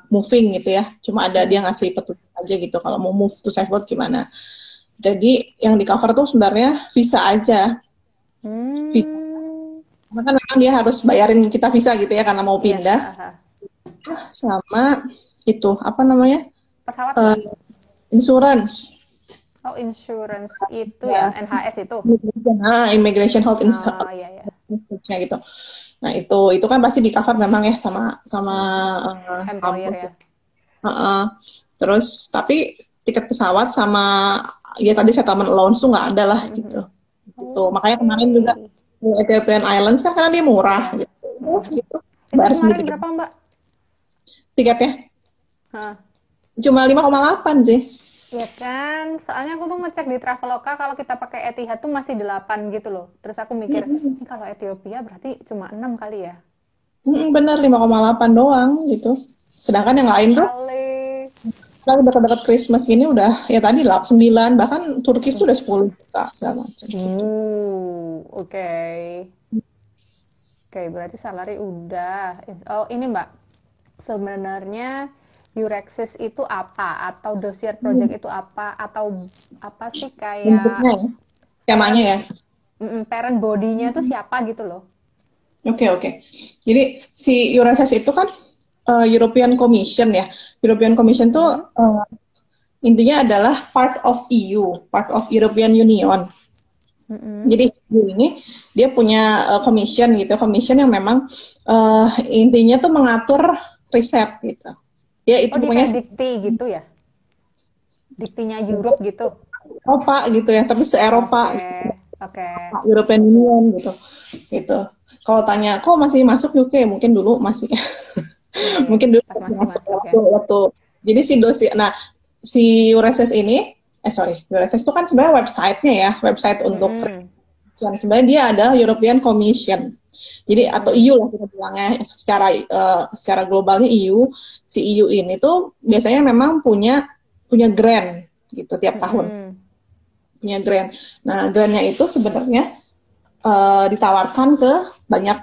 moving gitu ya. Cuma ada dia ngasih petunjuk aja gitu kalau mau move to Safeworld gimana. Jadi yang di cover tuh sebenarnya visa aja. Visa. Karena kan memang dia harus bayarin kita visa gitu ya karena mau pindah. Sama itu apa namanya? Pesawat. Insurance. Oh, insurance itu ya, NHS itu. Immigration Health Insurance. Iya. Gitu. Nah, itu kan pasti di cover memang ya sama employer ya. Terus tapi tiket pesawat sama ya tadi settlement allowance tuh nggak ada lah gitu. Gitu. Makanya kemarin juga Ethiopian Airlines kan karena dia murah gitu. Bayar sendiri. Berapa, Mbak? Tiketnya? Cuma 5,8 sih. Ya kan, soalnya aku tuh ngecek di Traveloka kalau kita pakai Etihad tuh masih 8 gitu loh. Terus aku mikir, ini kalau Ethiopia berarti cuma 6 kali ya? Bener, 5,8 doang gitu. Sedangkan yang lain tuh kalau dekat-dekat Christmas gini udah ya tadi 9, bahkan Turkish tuh udah 10 juta segala macam. Oke. Oke, berarti salary udah. Oh, ini Mbak, sebenarnya Eurexis itu apa? Atau dossier project itu apa? Atau apa sih kayak Bentuknya ya, skemanya parent ya. parent body-nya itu siapa gitu loh? Oke, oke. Jadi si Eurases itu kan European Commission ya. European Commission tuh Mm-mm. intinya adalah part of EU, part of European Union. Mm-mm. Jadi EU ini dia punya commission gitu, commission yang memang intinya tuh mengatur riset gitu. Ya itu Oh, dia pokoknya kayak dikti gitu ya? Diktinya Europe gitu? Eropa gitu ya, tapi se-Eropa, Oke, oke. European Union gitu. Gitu. Kalau tanya, kok masih masuk UK? Mungkin dulu masih. Iya, iya. Mungkin dulu Pas masih masih masuk masuk ya. waktu. Jadi si dosi, nah si Eurases ini, Eurases itu kan sebenarnya website-nya ya, website untuk Mm-mm. yang sebenarnya dia adalah European Commission. Jadi atau Mm-mm. EU lah kita bilangnya secara globalnya EU. Si EU ini tuh biasanya memang punya grant gitu tiap tahun, Mm-mm. punya grant. Nah, grantnya itu sebenarnya ditawarkan ke banyak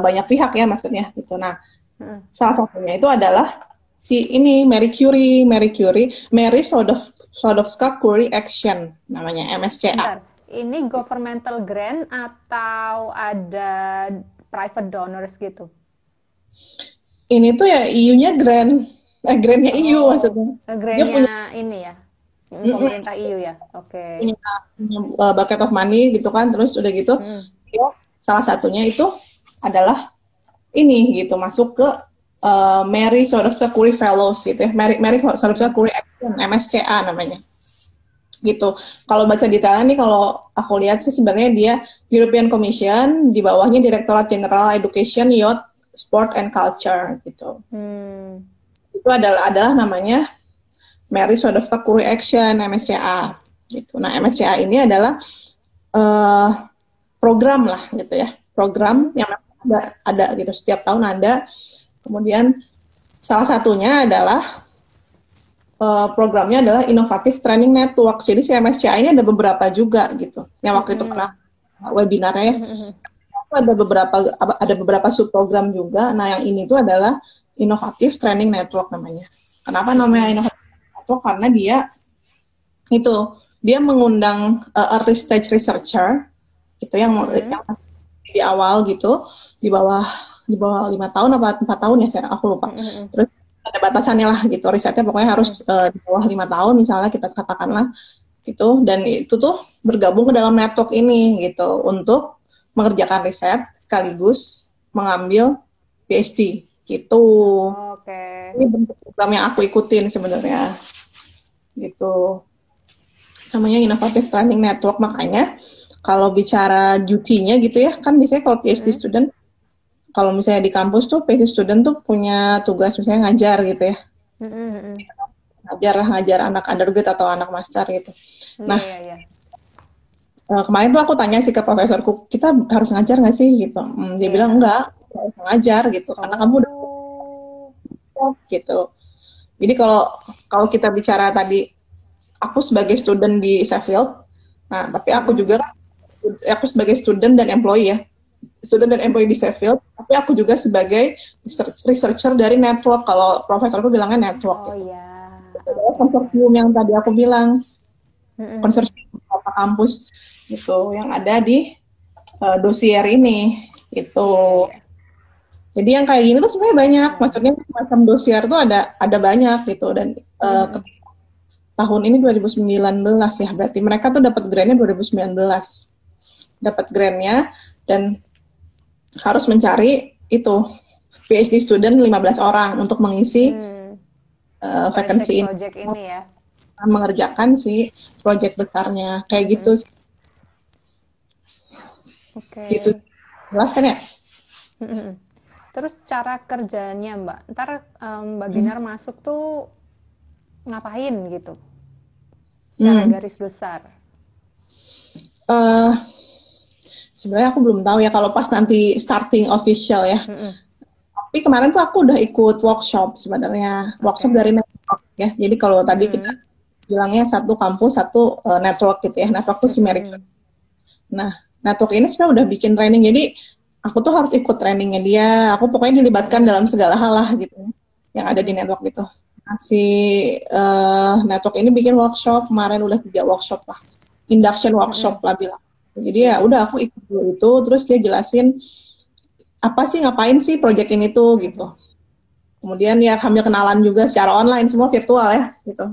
banyak pihak ya maksudnya gitu. Nah, Mm-mm. salah satunya itu adalah si ini Mary Sklodowska-Curie Action namanya MSCA. Bentar, ini governmental grant atau ada private donors gitu? Ini tuh ya EU-nya grantnya EU Oh, maksudnya. Dia punya grantnya ini ya, pemerintah EU ya? Oke. punya, punya bucket of money gitu kan, terus udah gitu Mm. dia salah satunya itu adalah ini gitu masuk ke Mary Sklodowska-Curie Fellows gitu ya, Mary Sklodowska-Curie Action MSCA namanya gitu. Kalau baca detailnya nih, kalau aku lihat sih sebenarnya dia European Commission, di bawahnya Direktorat Jenderal Education, Youth, Sport and Culture gitu. Hmm. Itu adalah namanya Mary Sklodowska-Curie Action MSCA gitu. Nah, MSCA ini adalah uh, program lah gitu ya, program yang ada gitu, setiap tahun ada. Kemudian salah satunya adalah programnya adalah Innovative Training Network. Jadi si MSCI ini ada beberapa juga gitu. Yang waktu itu pernah webinarnya ya. Ada beberapa subprogram juga. Nah, yang ini tuh adalah Innovative Training Network namanya. Kenapa namanya Innovative Network? Karena dia mengundang early stage researcher gitu yang di awal gitu, di bawah 5 tahun apa 4 tahun ya, aku lupa. Terus ada batasannya lah gitu, risetnya pokoknya harus di bawah 5 tahun misalnya kita katakanlah gitu, dan itu tuh bergabung ke dalam network ini gitu untuk mengerjakan riset sekaligus mengambil PhD gitu. Oke. Ini bentuk program yang aku ikutin sebenarnya gitu, namanya Innovative Training Network. Makanya kalau bicara duty-nya gitu ya, kan biasanya kalau PhD student, kalau misalnya di kampus tuh PhD student tuh punya tugas misalnya ngajar gitu ya. Ngajar anak undergrad atau anak master gitu. Nah, kemarin tuh aku tanya sih ke profesorku, kita harus ngajar nggak sih gitu. Dia bilang enggak harus ngajar gitu, karena kamu udah gitu. Jadi kalau kita bicara tadi, aku sebagai student di Sheffield, nah tapi aku sebagai student dan employee ya, student dan employee di Sheffield, tapi aku juga sebagai researcher dari network. Kalau profesorku bilangnya network gitu. Konsorsium yang tadi aku bilang, konsorsium beberapa kampus gitu yang ada di dosier ini gitu. Jadi yang kayak gini tuh sebenarnya banyak, maksudnya macam dosier tuh ada banyak gitu. Dan tahun ini 2019 ya, berarti mereka tuh dapat grantnya 2019, dapat grantnya dan harus mencari itu PhD student 15 orang untuk mengisi vacancy project ini ya, mengerjakan si project besarnya kayak gitu. Gitu, jelas kan ya? Terus cara kerjanya Mbak, ntar Mbak Ginar masuk tuh ngapain gitu? Secara garis besar. Sebenarnya aku belum tahu ya kalau pas nanti starting official ya. Tapi kemarin tuh aku udah ikut workshop sebenarnya, workshop dari network ya. Jadi kalau tadi kita bilangnya satu kampus, satu network gitu ya. Network tuh si Mary. Nah, network ini sebenarnya udah bikin training. Jadi aku tuh harus ikut trainingnya dia. Aku pokoknya dilibatkan dalam segala hal lah gitu yang ada di network gitu. Nah, si network ini bikin workshop, kemarin udah 3 workshop lah, induction workshop lah bilang. Jadi ya udah aku ikut dulu itu, terus dia jelasin apa sih, ngapain sih project ini tuh gitu. Kemudian ya sambil kenalan juga secara online, semua virtual ya gitu.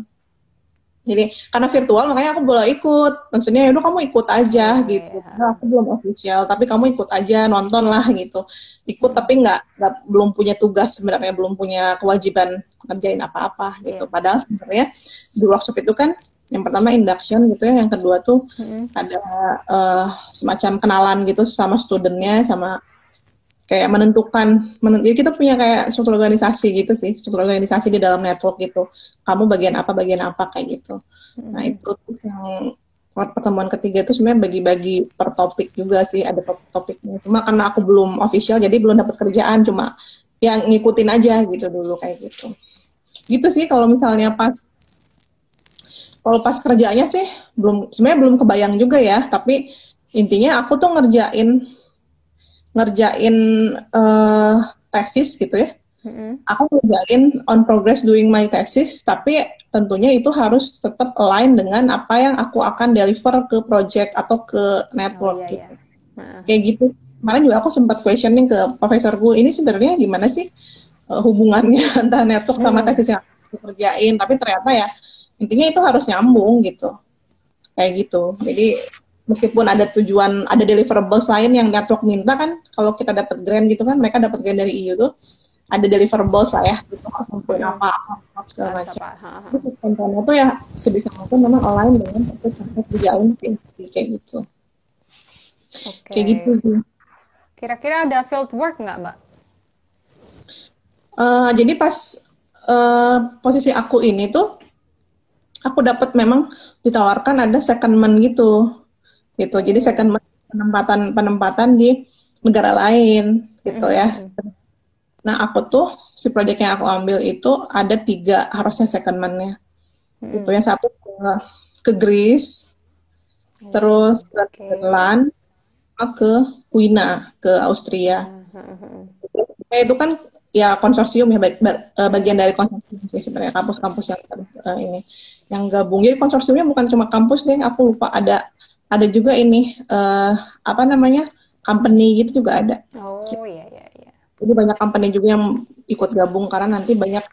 Jadi karena virtual makanya aku boleh ikut. Maksudnya yaudah kamu ikut aja gitu. Nah, aku belum official, tapi kamu ikut aja, nonton lah gitu. Ikut tapi nggak belum punya tugas sebenarnya, belum punya kewajiban ngerjain apa-apa gitu. Padahal sebenarnya di workshop itu kan yang pertama induction gitu ya, yang kedua tuh ada semacam kenalan gitu sama studentnya, sama kayak menentukan, jadi kita punya kayak struktur organisasi gitu sih, struktur organisasi di dalam network gitu. Kamu bagian apa kayak gitu. Nah itu terus yang pertemuan ketiga itu sebenarnya bagi-bagi per topik juga sih, ada topik-topiknya. Cuma karena aku belum official, jadi belum dapat kerjaan, cuma yang ngikutin aja gitu dulu kayak gitu. Gitu sih kalau misalnya pas kerjanya sih sebenarnya belum kebayang juga ya, tapi intinya aku tuh ngerjain tesis gitu ya. Aku ngerjain on progress doing my thesis, tapi tentunya itu harus tetap align dengan apa yang aku akan deliver ke project atau ke network gitu. Kayak gitu. Kemarin juga aku sempat questioning ke profesorku, ini sebenarnya gimana sih hubungannya antara network sama tesis yang aku kerjain, tapi ternyata ya intinya itu harus nyambung gitu. Kayak gitu. Jadi meskipun ada tujuan, ada deliverables lain yang network minta kan, kalau kita dapat grant gitu kan, mereka dapat grant dari EU tuh, ada deliverables lah ya, gitu, ngumpulin apa segala macam. Itu kontennya tuh ya sebisa mungkin memang align dengan topik yang harus dijalin kayak gitu. Kayak gitu sih. Kira-kira ada field work nggak, Mbak? Jadi pas posisi aku ini tuh, aku dapat memang ditawarkan ada secondment gitu. Jadi secondment penempatan di negara lain gitu ya. Nah aku tuh si proyek yang aku ambil itu ada 3 harusnya secondment-nya. Itu yang satu ke Greece, terus ke Netherlands, ke Wina, ke Austria. Nah, itu kan ya konsorsium ya, bagian dari konsorsium sih sebenarnya, kampus-kampus yang ini yang gabung. Jadi konsorsiumnya bukan cuma kampus deh, aku lupa ada juga ini apa namanya, company gitu juga ada. Oh iya. Jadi banyak company juga yang ikut gabung karena nanti banyak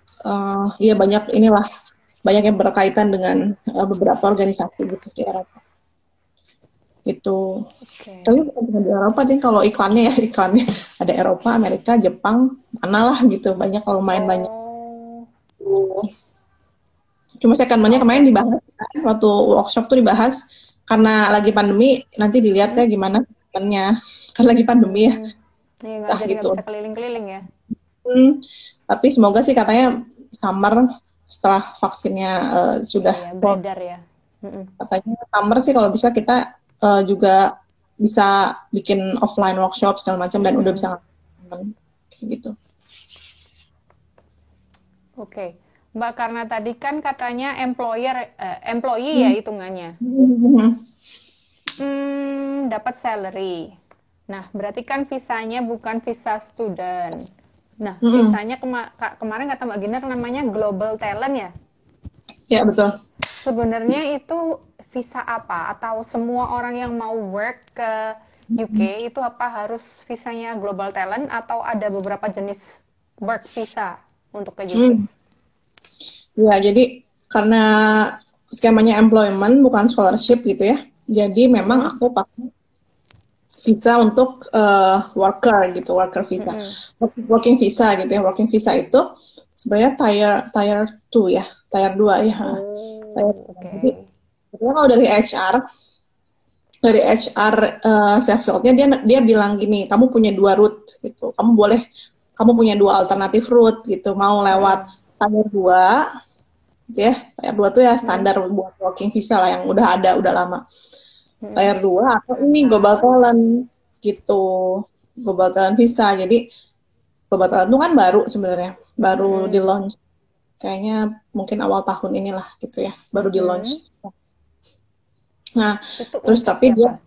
banyak inilah, banyak yang berkaitan dengan beberapa organisasi gitu di Eropa. Gitu. Tapi bukan di Eropa deh, kalau iklannya ada Eropa, Amerika, Jepang, mana lah gitu, banyak, kalau main banyak. Cuma secondment-nya kemarin dibahas waktu workshop tuh dibahas, karena lagi pandemi, nanti dilihat ya gimana secondment-nya, kan lagi pandemi ya. Nggak gitu. Bisa keliling-keliling ya. Tapi semoga sih katanya summer setelah vaksinnya sudah beredar ya. Katanya summer sih kalau bisa kita juga bisa bikin offline workshop segala macam, dan udah bisa kayak gitu. Oke. Mbak, karena tadi kan katanya employee ya hitungannya. Dapat salary. Nah, berarti kan visanya bukan visa student. Nah, visanya kemarin kata Mbak Ginar namanya Global Talent ya? Ya, betul. Sebenarnya itu visa apa? Atau semua orang yang mau work ke UK itu apa harus visanya Global Talent, atau ada beberapa jenis work visa untuk ke UK? Ya, jadi karena skemanya employment bukan scholarship gitu ya. Jadi memang aku pakai visa untuk worker gitu, worker visa. Working visa gitu ya. Working visa itu sebenarnya tier 2 ya, tier 2 ya. Jadi kalau dari HR Sheffield-nya dia bilang gini, kamu punya 2 route gitu. Kamu punya 2 alternatif route gitu. Mau lewat tier 2 gitu ya. Tier 2 tuh ya standar buat working visa lah, yang udah lama. Tier 2 atau ini Global Talent gitu. Global Talent visa. Jadi Global Talent itu kan baru sebenarnya, baru di launch. Kayaknya mungkin awal tahun inilah gitu ya, baru di launch. Nah, terus tapi dia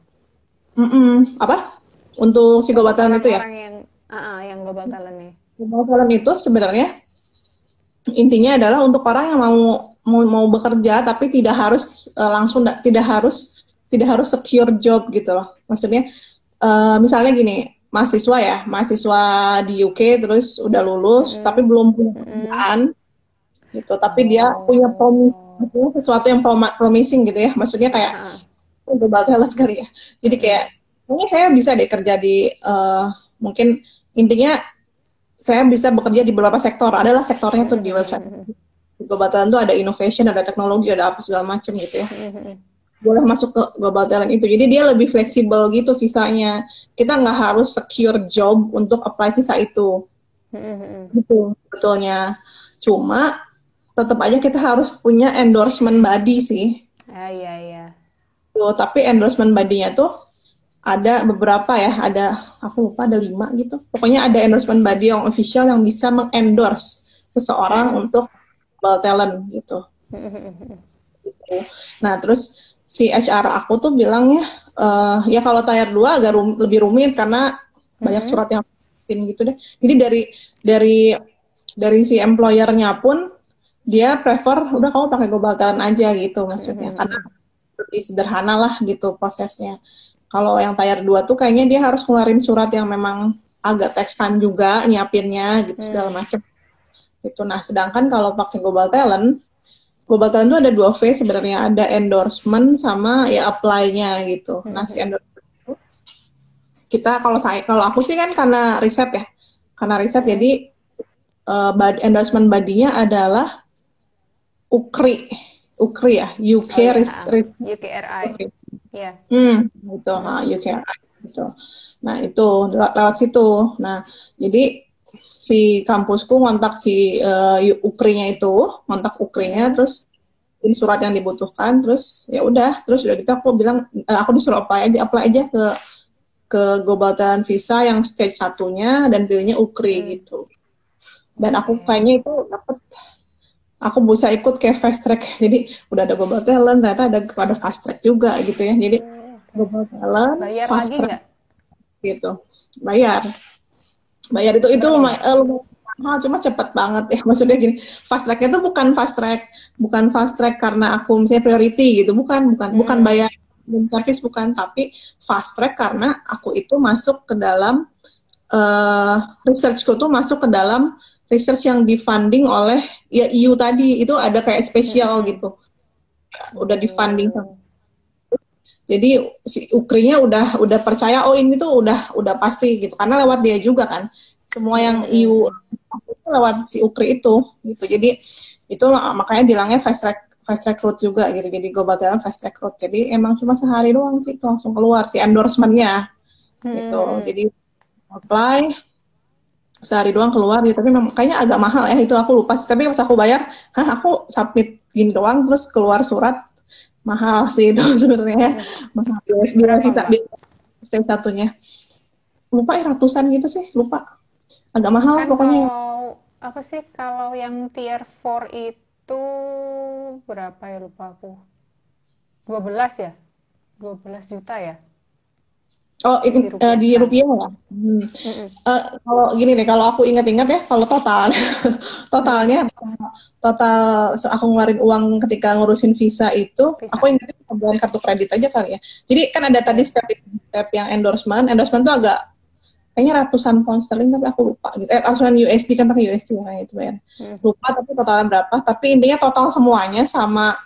apa? Untuk si global Untuk talent itu ya. orang-orang yang global talent nih. Global talent itu sebenarnya intinya adalah untuk orang yang mau bekerja tapi tidak harus langsung tidak harus secure job gitu loh. Maksudnya misalnya gini, mahasiswa di UK terus udah lulus tapi belum punya pekerjaan gitu, tapi dia punya maksudnya sesuatu yang promising gitu ya. Maksudnya kayak global talent kali ya. Jadi kayak mungkin saya bisa deh kerja di mungkin intinya saya bisa bekerja di beberapa sektor. Adalah sektornya tuh di website. Di global talent tuh ada innovation, ada teknologi, ada apa segala macam gitu ya. Boleh masuk ke global talent itu. Jadi dia lebih fleksibel gitu visanya. Kita nggak harus secure job untuk apply visa itu. Gitu betulnya. Cuma tetap aja kita harus punya endorsement body sih. Iya. Tuh, tapi endorsement body-nya tuh ada beberapa ya, aku lupa ada 5 gitu. Pokoknya ada endorsement body yang official yang bisa mengendorse seseorang untuk global talent gitu. Nah, terus si HR aku tuh bilangnya ya kalau tier 2 agak lebih rumit karena banyak surat yang gitu deh. Jadi dari si employer-nya pun dia prefer udah kamu pakai global talent aja gitu maksudnya. Karena lebih sederhana lah gitu prosesnya. Kalau yang tier 2 tuh kayaknya dia harus ngeluarin surat yang memang agak tekstan juga nyiapinnya gitu segala macam. Gitu. Nah, sedangkan kalau pakai global talent tuh ada 2 phase sebenarnya, ada endorsement sama ya apply-nya gitu. Nah, si endorsement itu kalau aku sih kan karena riset ya. Karena riset jadi endorsement body-nya adalah UKRI ya, UKRI. Ya. Gitu, UKRI gitu. Nah, itu lewat situ. Nah, jadi si kampusku ngontak si UKRI-nya terus ini surat yang dibutuhkan, terus ya udah gitu aku bilang aku disuruh apply aja ke global talent visa yang stage 1-nya dan pilihnya UKRI gitu. Dan aku kayaknya itu aku bisa ikut kayak fast track. Jadi udah ada global talent, ternyata ada fast track juga gitu ya. Jadi global talent, bayar fast lagi track nggak? Gitu. Bayar itu lumayan mahal, cuma cepet banget ya. Maksudnya gini, fast tracknya tuh bukan fast track karena aku misalnya priority gitu, bukan bayar service, bukan, tapi fast track karena aku itu masuk ke dalam researchku tuh masuk ke dalam research yang difunding oleh ya EU tadi, itu ada kayak spesial gitu, udah difunding. Jadi si UKRI-nya udah percaya ini tuh udah pasti gitu, karena lewat dia juga kan semua yang EU itu lewat si UKRI itu gitu. Jadi itu makanya bilangnya fast track route juga gitu. Jadi global talent fast track route. Jadi emang cuma sehari doang sih itu langsung keluar si endorsement-nya gitu. Jadi apply sehari doang keluar gitu. Tapi memang kayaknya agak mahal ya, itu aku lupa. Tapi pas aku bayar, aku submit gini doang terus keluar surat. Mahal sih itu sebenarnya. Mahal bila visa stage 1-nya. Lupa ratusan gitu sih, lupa. Agak mahal kan pokoknya. Kalau yang tier 4 itu berapa ya, lupa aku. 12 ya? 12 juta ya? Oh, di rupiah ya. Kalau gini deh, kalau aku ingat-ingat ya, kalau totalnya aku ngeluarin uang ketika ngurusin visa itu, aku ingat pembayaran kartu kredit aja kali ya. Jadi kan ada tadi step yang endorsement tuh agak kayaknya ratusan pound sterling, tapi aku lupa gitu. Ratusan USD, kan pakai USD ya itu bayar. Lupa tapi totalnya berapa. Tapi intinya total semuanya sama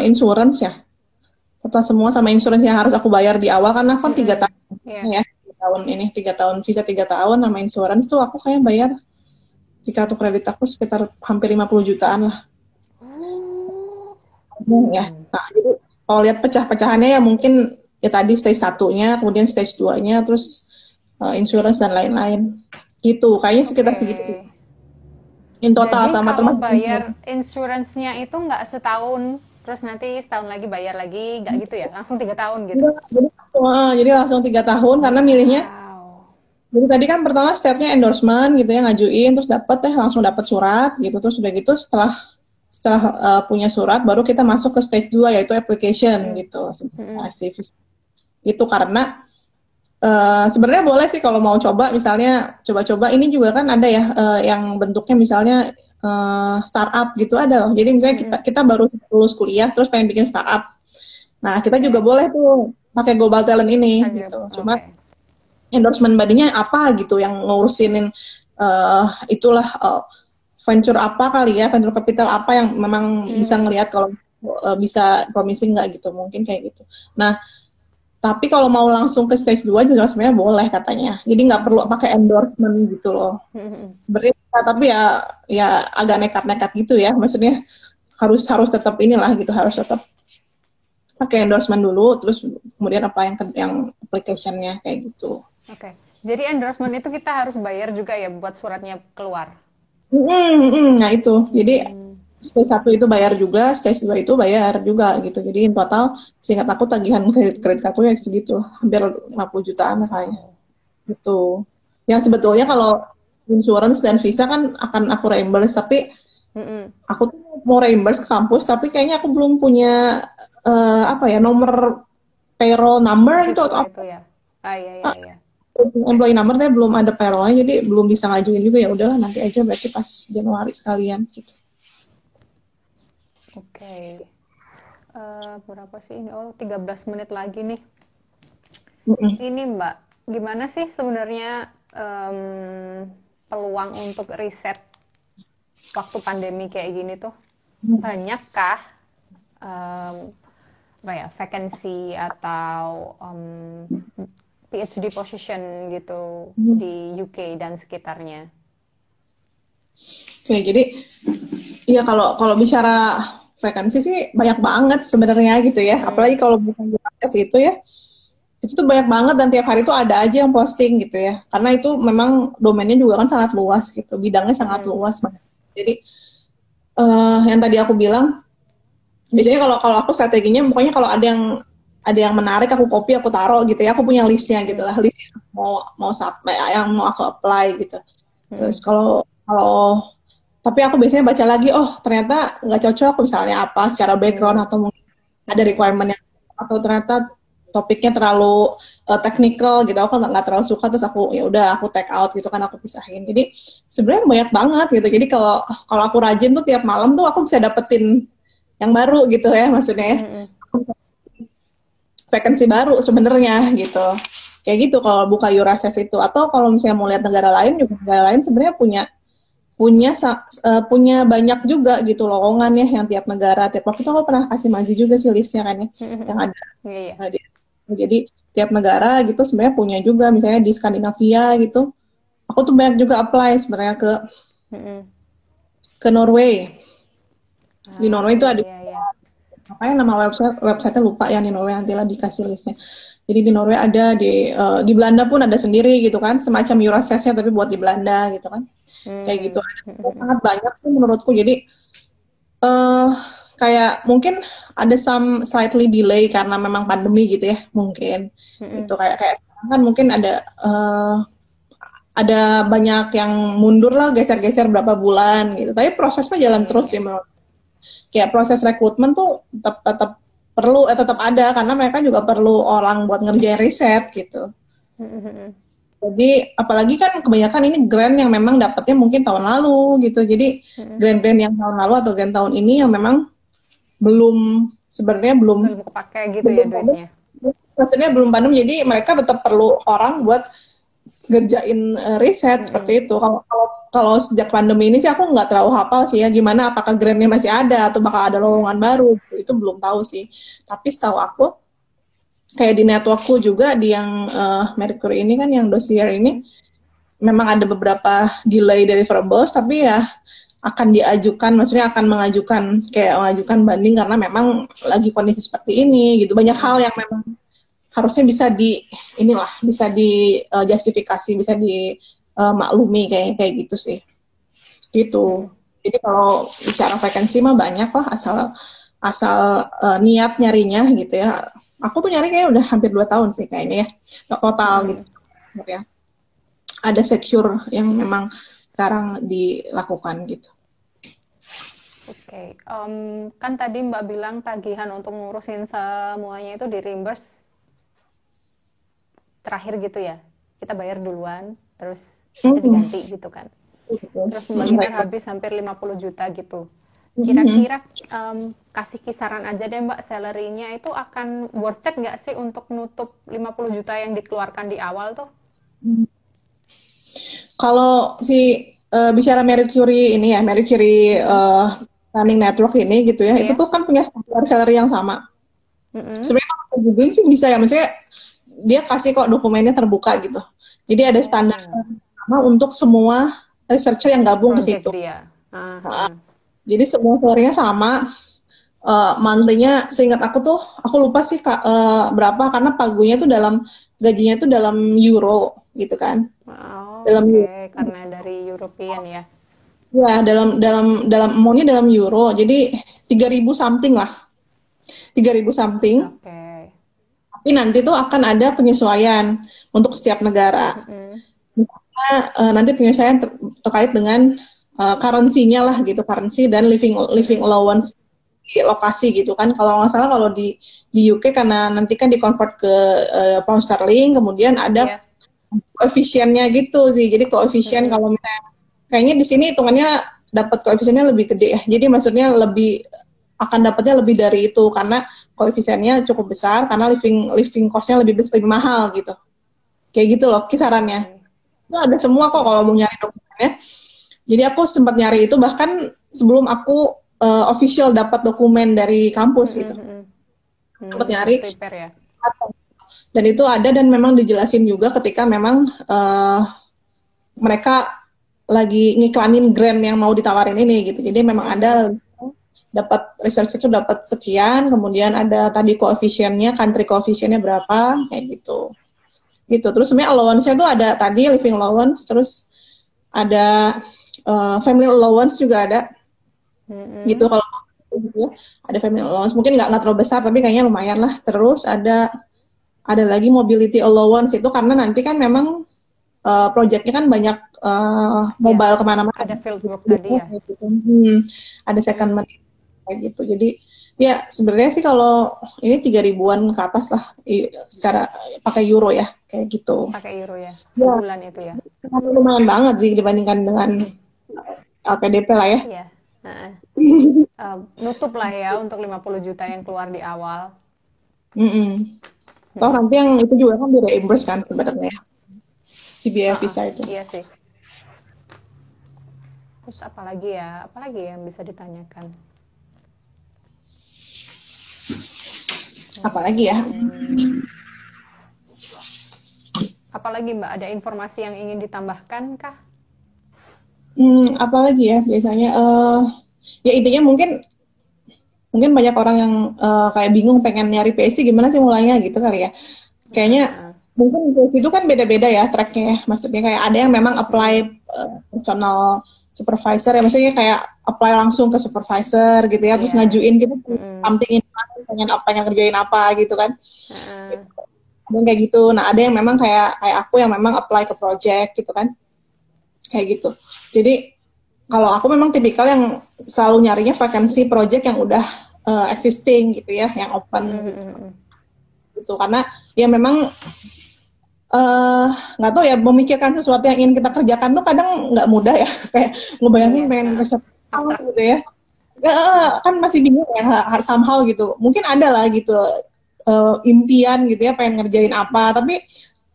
insurance ya. Total semua sama insurance yang harus aku bayar di awal, karena kan 3 tahun ya, 3 tahun visa 3 tahun sama insurance tuh aku kayak bayar di kartu kredit aku sekitar hampir 50 jutaan lah. Ya. Nah, jadi kalau lihat pecah-pecahannya ya mungkin ya tadi stage 1-nya, kemudian stage 2-nya, terus insurance dan lain-lain. Gitu, kayaknya sekitar segitu sih. In total. Jadi sama kalau teman bayar insurance-nya itu nggak setahun, terus nanti setahun lagi bayar lagi, nggak gitu ya? Langsung 3 tahun gitu? Jadi langsung 3 tahun, karena milihnya. Jadi tadi kan pertama stepnya endorsement gitu ya, ngajuin, terus langsung dapat surat gitu, terus udah gitu setelah setelah punya surat baru kita masuk ke stage 2 yaitu application gitu. Masih itu karena sebenarnya boleh sih kalau mau coba, misalnya coba-coba ini juga kan ada ya yang bentuknya misalnya startup gitu ada loh. Jadi misalnya kita baru lulus kuliah terus pengen bikin startup. Nah kita juga boleh tuh pakai Global Talent ini gitu. Cuma endorsement body-nya apa gitu yang ngurusin itulah venture apa kali ya, venture capital apa yang memang bisa ngelihat kalau bisa promising nggak gitu, mungkin kayak gitu. Nah tapi kalau mau langsung ke stage 2 juga sebenarnya boleh katanya. Jadi nggak perlu pakai endorsement gitu loh. Sebenarnya tapi ya agak nekat-nekat gitu ya. Maksudnya harus tetap inilah gitu, harus tetap pakai endorsement dulu terus kemudian apa yang application-nya kayak gitu. Oke. Jadi endorsement itu kita harus bayar juga ya buat suratnya keluar. Nah itu. Jadi stage 1 itu bayar juga, stage 2 itu bayar juga gitu. Jadi in total seingat aku tagihan kredit kartu ya segitu, hampir 50 jutaan kayaknya. Gitu. Yang sebetulnya kalau insurance dan visa kan akan aku reimburse, tapi aku tuh mau reimburse ke kampus, tapi kayaknya aku belum punya nomor payroll number gitu atau apa. Ya. Iya. Employee number tapi belum ada payrollnya, jadi belum bisa ngajuin juga. Ya udahlah nanti aja berarti pas Januari sekalian gitu. Oke. Berapa sih ini? Oh, 13 menit lagi nih. Ini Mbak, gimana sih sebenarnya peluang untuk riset waktu pandemi kayak gini tuh? Banyakkah vacancy atau PhD position gitu di UK dan sekitarnya? Oke, jadi ya kalau bicara vakansi sih banyak banget sebenarnya gitu ya. Apalagi kalau bukan vakansi itu ya, itu tuh banyak banget dan tiap hari tuh ada aja yang posting gitu ya. Karena itu memang domainnya juga kan sangat luas gitu, bidangnya sangat luas banget. Jadi yang tadi aku bilang, biasanya kalau aku strateginya pokoknya kalau ada yang menarik aku copy, aku taruh gitu ya. Aku punya listnya gitu lah, list yang yang mau aku apply gitu. Terus kalau tapi aku biasanya baca lagi, oh ternyata nggak cocok misalnya apa secara background atau mungkin ada requirement yang atau ternyata topiknya terlalu technical gitu, aku nggak terlalu suka, terus aku ya udah aku take out gitu kan, aku pisahin. Jadi sebenarnya banyak banget gitu. Jadi kalau aku rajin tuh tiap malam tuh aku bisa dapetin yang baru gitu ya, maksudnya vacancy baru sebenarnya gitu. Kayak gitu kalau buka Eurases itu. Atau kalau misalnya mau lihat negara lain juga, negara lain sebenarnya punya banyak juga gitu lowongan ya, yang tiap negara, tiap waktu itu aku pernah kasih Mazi juga sih listnya kan ya, yang ada. Jadi tiap negara gitu sebenarnya punya juga, misalnya di Skandinavia gitu, aku tuh banyak juga apply sebenarnya ke Norway. Di Norway itu ada makanya nama website-nya lupa ya, di Norway nantilah dikasih listnya. Jadi di Norway ada, di Belanda pun ada sendiri gitu kan, semacam Eurasesnya tapi buat di Belanda gitu kan. Kayak gitu. Sangat banyak sih menurutku. Jadi kayak mungkin ada some slightly delay karena memang pandemi gitu ya, mungkin. Itu kayak sekarang kan mungkin ada banyak yang mundur lah, geser-geser berapa bulan gitu. Tapi prosesnya jalan terus sih menurut. Kayak proses rekrutmen tuh tetap tetap ada karena mereka juga perlu orang buat ngerjain riset gitu. Jadi apalagi kan kebanyakan ini grant yang memang dapatnya mungkin tahun lalu gitu. Jadi grant-grant yang tahun lalu atau grant tahun ini yang memang belum kepake gitu ya duitnya. Maksudnya belum pandem, jadi mereka tetap perlu orang buat ngerjain riset seperti itu. Kalau sejak pandemi ini sih aku nggak terlalu hafal sih ya gimana, apakah grantnya masih ada atau bakal ada lowongan baru gitu. Itu belum tahu sih. Tapi setahu aku kayak di networkku juga di yang Mercury ini kan, yang dossier ini memang ada beberapa delay deliverables, tapi ya akan diajukan, maksudnya akan mengajukan banding karena memang lagi kondisi seperti ini gitu. Banyak hal yang memang harusnya bisa justifikasi, bisa dimaklumi kayak gitu sih. Gitu. Jadi kalau bicara vacancy mah banyak lah, asal niat nyarinya gitu ya. Aku tuh nyari kayaknya udah hampir 2 tahun sih kayaknya ya, total gitu ya. Ada secure yang memang sekarang dilakukan gitu. Oke, kan tadi Mbak bilang tagihan untuk ngurusin semuanya itu di reimburse terakhir gitu ya. Kita bayar duluan, terus nanti Mm-mm. diganti gitu kan. Gitu. Terus Mbak Ginar Baik. habis hampir 50 juta gitu. Mm-mm. Kira-kira kasih kisaran aja deh Mbak, salary-nya itu akan worth it nggak sih untuk nutup 50 juta yang dikeluarkan di awal tuh? Kalau si bicara Marie Curie ini ya, Marie Curie Mm-mm. Planning Network ini gitu ya, itu Iya. tuh kan punya standar salary yang sama. Mm-mm. Sebenarnya kalau googling sih bisa ya, maksudnya dia kasih kok dokumennya terbuka gitu. Jadi ada standar Oh, sama untuk semua researcher yang gabung ke project situ. dia. Nah, Aha. jadi semua salary-nya sama. Monthly-nya seingat aku tuh, aku lupa sih Kak, berapa karena pagunya tuh gajinya tuh dalam euro gitu kan. Oh, Dalam oke, euro. karena dari European ya. Ya, dalam amount-nya dalam euro. Jadi 3.000 something lah. 3.000 something. Oke. Tapi nanti tuh akan ada penyesuaian untuk setiap negara. Mm-mm. Misalnya nanti penyesuaian terkait dengan currency-nya lah gitu, currency dan living living Mm-mm. allowance di lokasi gitu kan. Kalau nggak salah kalau di UK karena nanti kan dikonvert ke pound sterling, kemudian ada Iya. koefisiennya gitu sih. Jadi koefisien Mm-mm. kalau misalnya kayaknya di sini hitungannya dapat koefisiennya lebih gede ya. Jadi maksudnya lebih akan dapatnya lebih dari itu karena koefisiennya cukup besar karena living living cost-nya lebih mahal gitu. Kayak gitu loh kisarannya. Oke. Itu ada semua kok Iya, kalau iya. mau nyari dokumennya. Jadi aku sempat nyari itu bahkan sebelum aku official dapat dokumen dari kampus Mm-mm, gitu. mm-mm. Sempat nyari Prepare ya. dan itu ada dan memang dijelasin juga ketika memang mereka lagi ngiklanin grant yang mau ditawarin ini gitu. Jadi memang ada Mm-mm. dapat research itu dapat sekian, kemudian ada tadi koefisiennya, country koefisiennya berapa, kayak gitu. Gitu. Terus sebenarnya allowance-nya tuh ada tadi living allowance, terus ada family allowance juga ada gitu Mm-mm. kalau gitu ya. Ada family allowance mungkin nggak terlalu besar tapi kayaknya lumayan lah. Terus ada lagi mobility allowance itu karena nanti kan memang projectnya kan banyak Iya, mobile kemana-mana ada field work gitu, tadi ya. gitu. Ada second Mm-mm. kayak gitu. Jadi ya sebenarnya sih kalau ini 3.000-an ke atas lah secara pakai euro ya kayak gitu. Pakai euro ya, Ya sebulan itu ya. lumayan banget sih dibandingkan dengan LPDP lah ya. Iya. Heeh. Nutup lah ya untuk 50 juta yang keluar di awal. Mm-mm. Toh Mm-mm. nanti yang itu juga kan di reimburse kan sebenarnya si biaya Heeh. visa itu. Iya sih. Terus apalagi ya? Apalagi yang bisa ditanyakan? Apalagi ya. Hmm, apalagi Mbak, ada informasi yang ingin ditambahkan kah? Apalagi ya biasanya ya intinya mungkin banyak orang yang kayak bingung pengen nyari PhD gimana sih mulainya gitu kali ya. Kayaknya Heeh. mungkin PhD itu kan beda-beda ya tracknya ya. Maksudnya kayak ada yang memang apply Mm-mm. personal supervisor ya, maksudnya kayak apply langsung ke supervisor gitu ya, terus Iya. ngajuin gitu Mm-mm. something in mind, pengen ngerjain apa gitu kan. Heeh. Ada yang kayak gitu. Nah, ada yang memang kayak aku yang memang apply ke project gitu kan. Kayak gitu. Jadi kalau aku memang tipikal yang selalu nyarinya vakansi project yang udah existing gitu ya, yang open Mm-mm. gitu. Mm-mm. Gitu. Karena ya memang nggak tahu ya memikirkan sesuatu yang ingin kita kerjakan tuh kadang nggak mudah ya kayak ngebayangin Iya. pengen Heeh. riset Abstrak. gitu ya. Heeh. Kan masih bingung ya harus somehow gitu mungkin ada lah gitu impian gitu ya pengen ngerjain apa tapi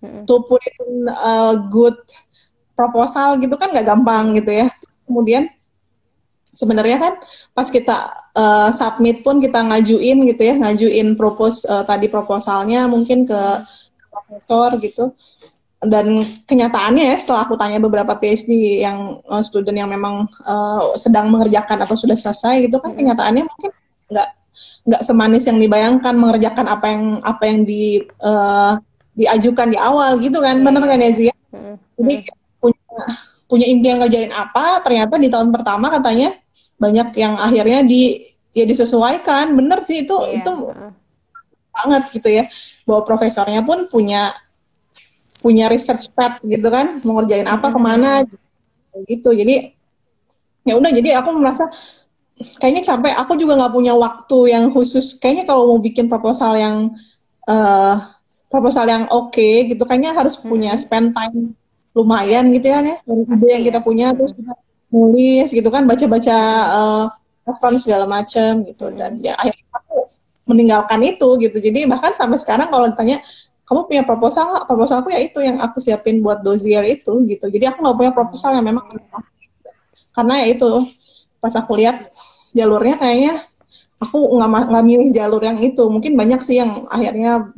Mm-mm. to put it in a good proposal gitu kan nggak gampang Mm-mm. gitu ya kemudian sebenarnya kan pas kita submit pun kita ngajuin gitu ya ngajuin tadi proposalnya mungkin ke Mm-mm. profesor gitu dan kenyataannya ya setelah aku tanya beberapa PhD yang student yang memang sedang mengerjakan atau sudah selesai gitu kan Mm-mm. kenyataannya mungkin nggak nggak semanis yang dibayangkan mengerjakan apa yang diajukan di awal gitu kan Iya, bener iya, kan ya iya. Zia Mm-mm. jadi Mm-mm. punya punya impian ngerjain apa ternyata di tahun pertama katanya banyak yang akhirnya ya disesuaikan bener sih itu Iya. Heeh. banget gitu ya bahwa profesornya pun punya research pad gitu kan mau ngerjain apa Mm-mm. kemana Mm-mm. gitu jadi ya udah jadi aku merasa kayaknya capek. Aku juga nggak punya waktu yang khusus. Kayaknya kalau mau bikin eh, proposal yang oke gitu, kayaknya harus punya Mm-mm. spend time Ya, lumayan gitu kan ya dari ide pasti yang kita ya. punya, terus Mm-mm. kita nulis gitu kan, baca-baca Mm-mm. reference segala macam gitu, dan Mm-mm. ya akhirnya aku meninggalkan itu gitu. Jadi bahkan sampai sekarang kalau ditanya kamu punya proposal nggak? Proposalku ya itu yang aku siapin buat dossier itu gitu. Jadi aku nggak punya proposal yang memang, Oh, karena ya itu pas aku lihat jalurnya kayaknya aku nggak milih jalur yang itu. Mungkin banyak sih yang akhirnya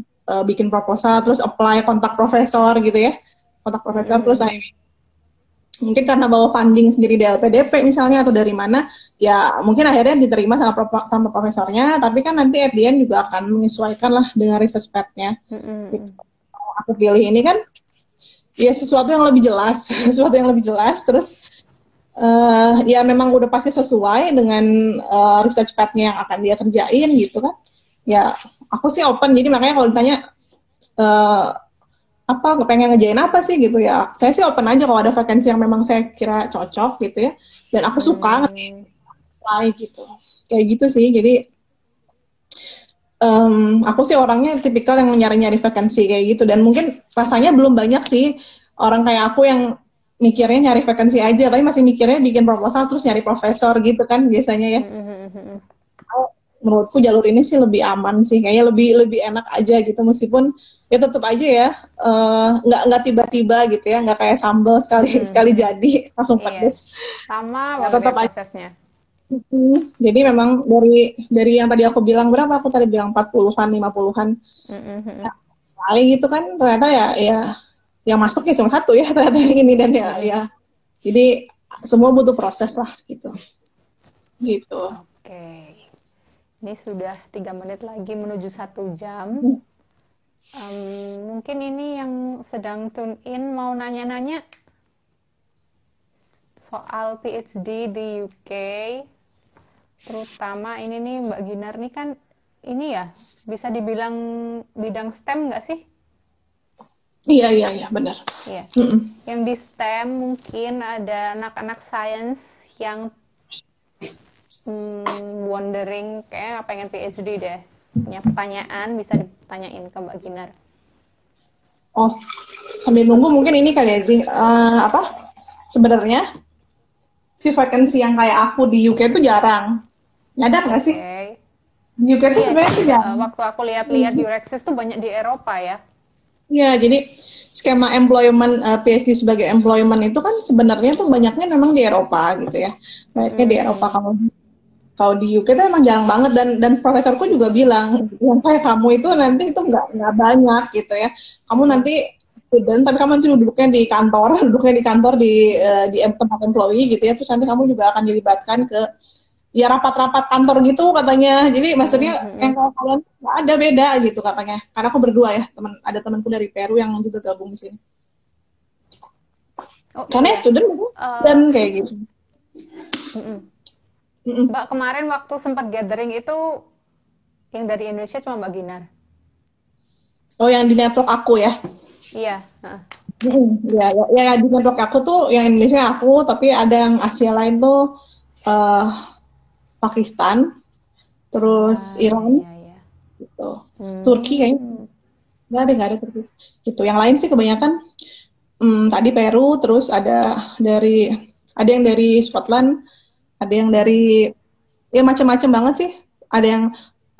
bikin proposal terus apply kontak profesor gitu ya, kontak profesor terus mm-mm. akhirnya mungkin karena bawa funding sendiri dari LPDP misalnya atau dari mana, ya mungkin akhirnya diterima sama profesornya, tapi kan nanti at the end juga akan menyesuaikan lah dengan research path-nya gitu. Mm-mm. Aku pilih ini kan ya sesuatu yang lebih jelas sesuatu yang lebih jelas, terus ya memang udah pasti sesuai dengan research path-nya yang akan dia kerjain gitu kan. Ya aku sih open, jadi makanya kalau ditanya uh, apa pengen ngejain apa sih gitu, ya saya sih open aja kalau ada vakansi yang memang saya kira cocok gitu ya, dan aku suka Hmm. nge-apply gitu, kayak gitu sih. Jadi aku sih orangnya tipikal yang nyari-nyari vakansi kayak gitu, dan mungkin rasanya belum banyak sih orang kayak aku yang mikirnya nyari vakansi aja, tapi masih mikirnya bikin proposal terus nyari profesor gitu kan biasanya ya. Mm-mm. Menurutku jalur ini sih lebih aman sih, kayaknya lebih lebih enak aja gitu, meskipun ya tetap aja ya nggak tiba-tiba gitu ya, nggak kayak sambal sekali sekali Mm-mm. jadi langsung Iya, pedes. sama Ya banget ya tetap aja. prosesnya. Jadi memang dari yang tadi aku bilang, berapa aku tadi bilang 40-an 50-an Mm-mm. kali gitu kan, ternyata ya yang masuk ya cuma satu ya ternyata yang ini, dan Mm-mm. ya jadi semua butuh proses lah gitu gitu. Oke, ini sudah 3 menit lagi menuju 1 jam. Mungkin ini yang sedang tune in mau nanya-nanya soal PhD di UK, terutama ini nih Mbak Ginar nih kan ini ya bisa dibilang bidang STEM nggak sih? Iya benar. Iya. Mm-mm. Yang di STEM mungkin ada anak-anak sains yang wondering kayak pengen PhD deh. Punya pertanyaan bisa ditanyain ke Mbak Ginar. Oh, sambil nunggu mungkin ini kali ya sih, apa sebenarnya si vacancy yang kayak aku di UK itu jarang. Nyadar nggak sih? Oke. Di UK itu Iya, sebenarnya itu jarang. waktu aku lihat-lihat Eurexis tuh banyak di Eropa ya. Iya, jadi skema employment PhD sebagai employment itu kan sebenarnya tuh banyaknya memang di Eropa gitu ya. Banyaknya di Eropa. Mm-mm. Kalau di UK itu emang jarang banget, dan profesorku juga bilang yang kayak kamu itu nanti itu nggak banyak gitu ya. Kamu Mm-mm. nanti student tapi kamu nanti duduknya di kantor, duduknya di kantor di tempat employee gitu ya. Terus nanti kamu juga akan dilibatkan ke ya rapat-rapat kantor gitu katanya. Jadi maksudnya yang Mm-mm. kalau kalian nggak ada beda gitu katanya. Karena aku berdua ya, ada temanku dari Peru yang juga gabung di sini. Oh Karena ya iya. student dan Eh, kayak gitu. mm-mm. Mm-mm. Mbak kemarin waktu sempat gathering itu yang dari Indonesia cuma Mbak Ginar. Oh, yang di network aku ya. Iya. Heeh. Ya, di network aku tuh yang Indonesia aku, tapi ada yang Asia lain tuh eh Pakistan, terus Ya, Iran, ya, ya. gitu. Turki kayaknya Hmm. nggak ada Turki. Gitu. Yang lain sih kebanyakan tadi Peru, terus ada yang dari Scotland, ada yang dari ya macam-macam banget sih. Ada yang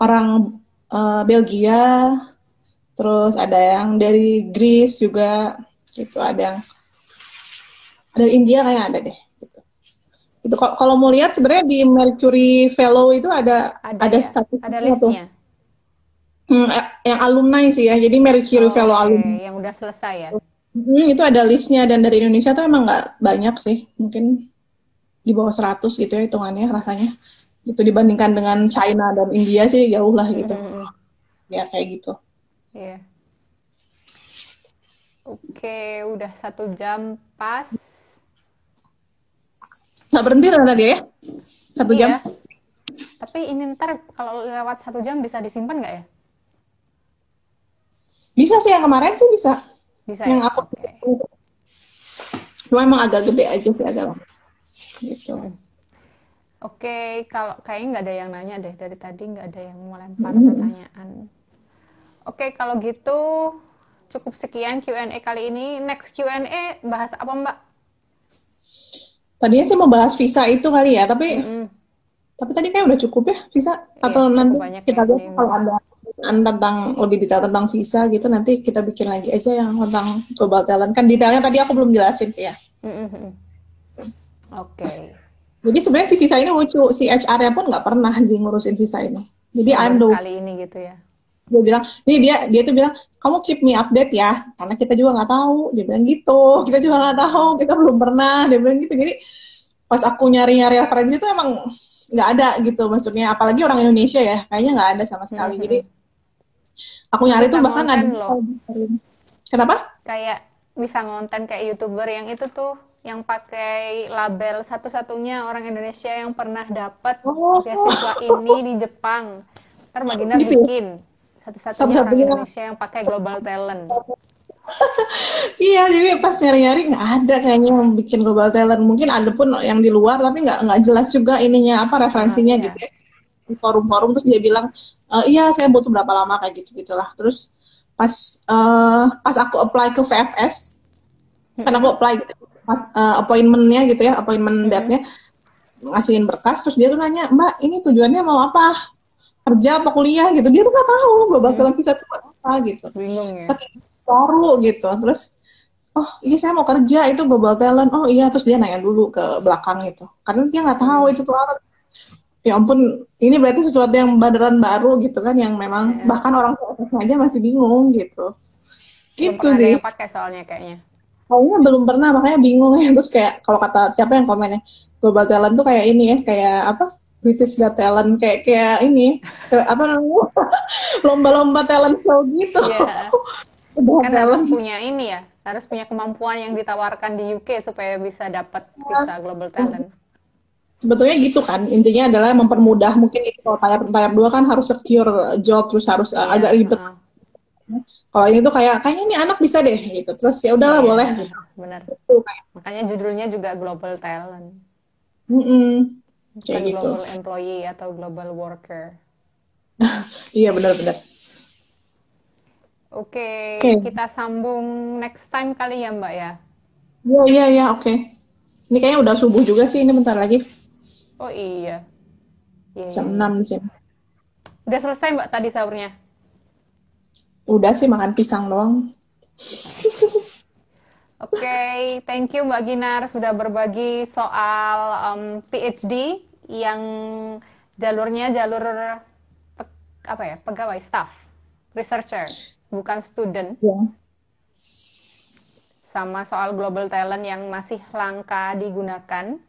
orang Belgia, terus ada yang dari Greece juga, gitu. Ada India kayak ada deh. Gitu. Itu kalau mau lihat sebenarnya di Mercury Fellow itu Ada ada ya? Ada statistiknya tuh. listnya? Yang alumni sih ya. Jadi Mercury Oh, Fellow oke. alumni. Yang udah selesai ya? Itu ada listnya, dan dari Indonesia tuh emang nggak banyak sih. Mungkin di bawah 100 gitu ya hitungannya rasanya. Itu dibandingkan dengan China dan India sih jauh lah gitu. Mm-mm. Ya kayak gitu. Iya. Oke, udah 1 jam pas. Nggak berhenti tadi ya? 1 jam. Iya. Tapi ini ntar kalau lewat 1 jam bisa disimpan nggak ya? Bisa sih, yang kemarin sih bisa. Bisa Yang ya? aku Oke. cuma emang agak gede aja sih, agak lama. Gitu. Oke, kalau kayaknya nggak ada yang nanya deh dari tadi, nggak ada yang melempar pertanyaan. Oke, kalau gitu cukup sekian Q&A kali ini. Next Q&A bahas apa Mbak? Tadinya sih mau bahas visa itu kali ya, tapi Mm-mm. tadi kayak udah cukup ya visa. Iya, Atau cukup nanti banyak kita yang lihat kalau dibahas. ada pertanyaan tentang lebih detail tentang visa gitu, nanti kita bikin lagi aja yang tentang global talent. Kan detailnya tadi aku belum jelasin sih ya. Mm-mm. Oke. Jadi sebenarnya si visa ini lucu, si HR-nya pun nggak pernah sih ngurusin visa ini. Jadi Oh, I'm baru the sekali ini gitu ya. dia bilang, ini dia tuh bilang, kamu keep me update ya, karena kita juga nggak tahu. Dia bilang gitu, kita juga nggak tahu, kita belum pernah. Dia bilang gitu. Jadi pas aku nyari-nyari referensi itu emang nggak ada gitu, maksudnya. Apalagi orang Indonesia ya, kayaknya nggak ada sama sekali. Jadi Mm-mm. aku nyari tuh Bisa bahkan ada. ngonten loh. Kenapa? Kayak bisa ngonten kayak YouTuber yang itu tuh, yang pakai label satu-satunya orang Indonesia yang pernah dapat beasiswa Oh, ini di Jepang. Ntar Mbak Ginar gitu ya. bikin satu-satunya orang Satu-satunya. Indonesia yang pakai Global Talent. Iya, jadi pas nyari-nyari nggak ada kayaknya yang bikin global talent. Mungkin ada pun yang di luar, tapi nggak jelas juga ininya apa referensinya gitu Iya. ya. Di forum-forum terus dia bilang, iya saya butuh berapa lama kayak gitu gitulah. Terus pas aku apply ke VFS, kan aku Mm-mm. apply gitu, pas appointmentnya gitu ya, appointment Mm-mm. date-nya, ngasihin berkas, terus dia tuh nanya, Mbak ini tujuannya mau apa? Kerja apa kuliah gitu? Dia tuh nggak tahu global Mm. talent visa itu apa gitu. Bingung ya. Saking baru gitu. Terus oh iya saya mau kerja itu global talent, oh iya, terus dia nanya dulu ke belakang gitu karena dia nggak tahu Mm-mm. itu tuh apa. Ya ampun, ini berarti sesuatu yang beneran baru gitu kan, yang memang Iya. bahkan orang tua aja masih bingung gitu Belum gitu pernah ada sih. yang pakai soalnya kayaknya. Kayaknya belum pernah, makanya bingung ya. Terus kayak kalau kata siapa yang komennya, global talent tuh kayak ini ya, kayak apa, British Got Talent, kayak kayak ini, kayak apa namanya, lomba-lomba talent show gitu. Iya. Global Kan harus talent. punya ini ya, harus punya kemampuan yang ditawarkan di UK supaya bisa dapat visa Global Talent. Sebetulnya gitu kan, intinya adalah mempermudah. Mungkin itu kalau tahap 2 kan harus secure job, terus harus agak Iya, ribet. heeh. Kalau ini tuh kayaknya ini anak bisa deh gitu, terus ya udahlah Iya, boleh gitu. benar. Tuh, kayak, Makanya judulnya juga Global Talent, kayak bukan gitu. Global Employee atau Global Worker. Iya benar-benar. Oke, Oke. kita sambung next time kali ya Mbak ya. Iya iya iya, oke. Ini kayaknya udah subuh juga sih, ini bentar lagi Oh iya, iya jam iya iya. 6 di sini. Udah selesai Mbak tadi sahurnya? Udah sih makan pisang doang. Oke, thank you Mbak Ginar sudah berbagi soal PhD yang jalurnya jalur apa ya, pegawai staff, researcher, bukan student, Ya. sama soal global talent yang masih langka digunakan.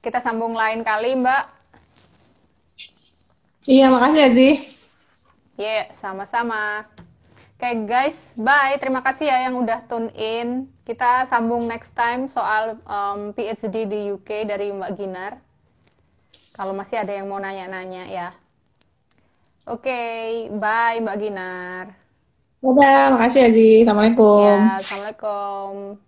Kita sambung lain kali Mbak. Iya, makasih ya, Zee. Yeah, sama-sama. Oke guys, bye. Terima kasih ya yang udah tune in. Kita sambung next time soal PhD di UK dari Mbak Ginar. Kalau masih ada yang mau nanya-nanya ya. Oke, bye Mbak Ginar. Dadah, makasih ya, Zee. Assalamualaikum. Ya, Assalamualaikum.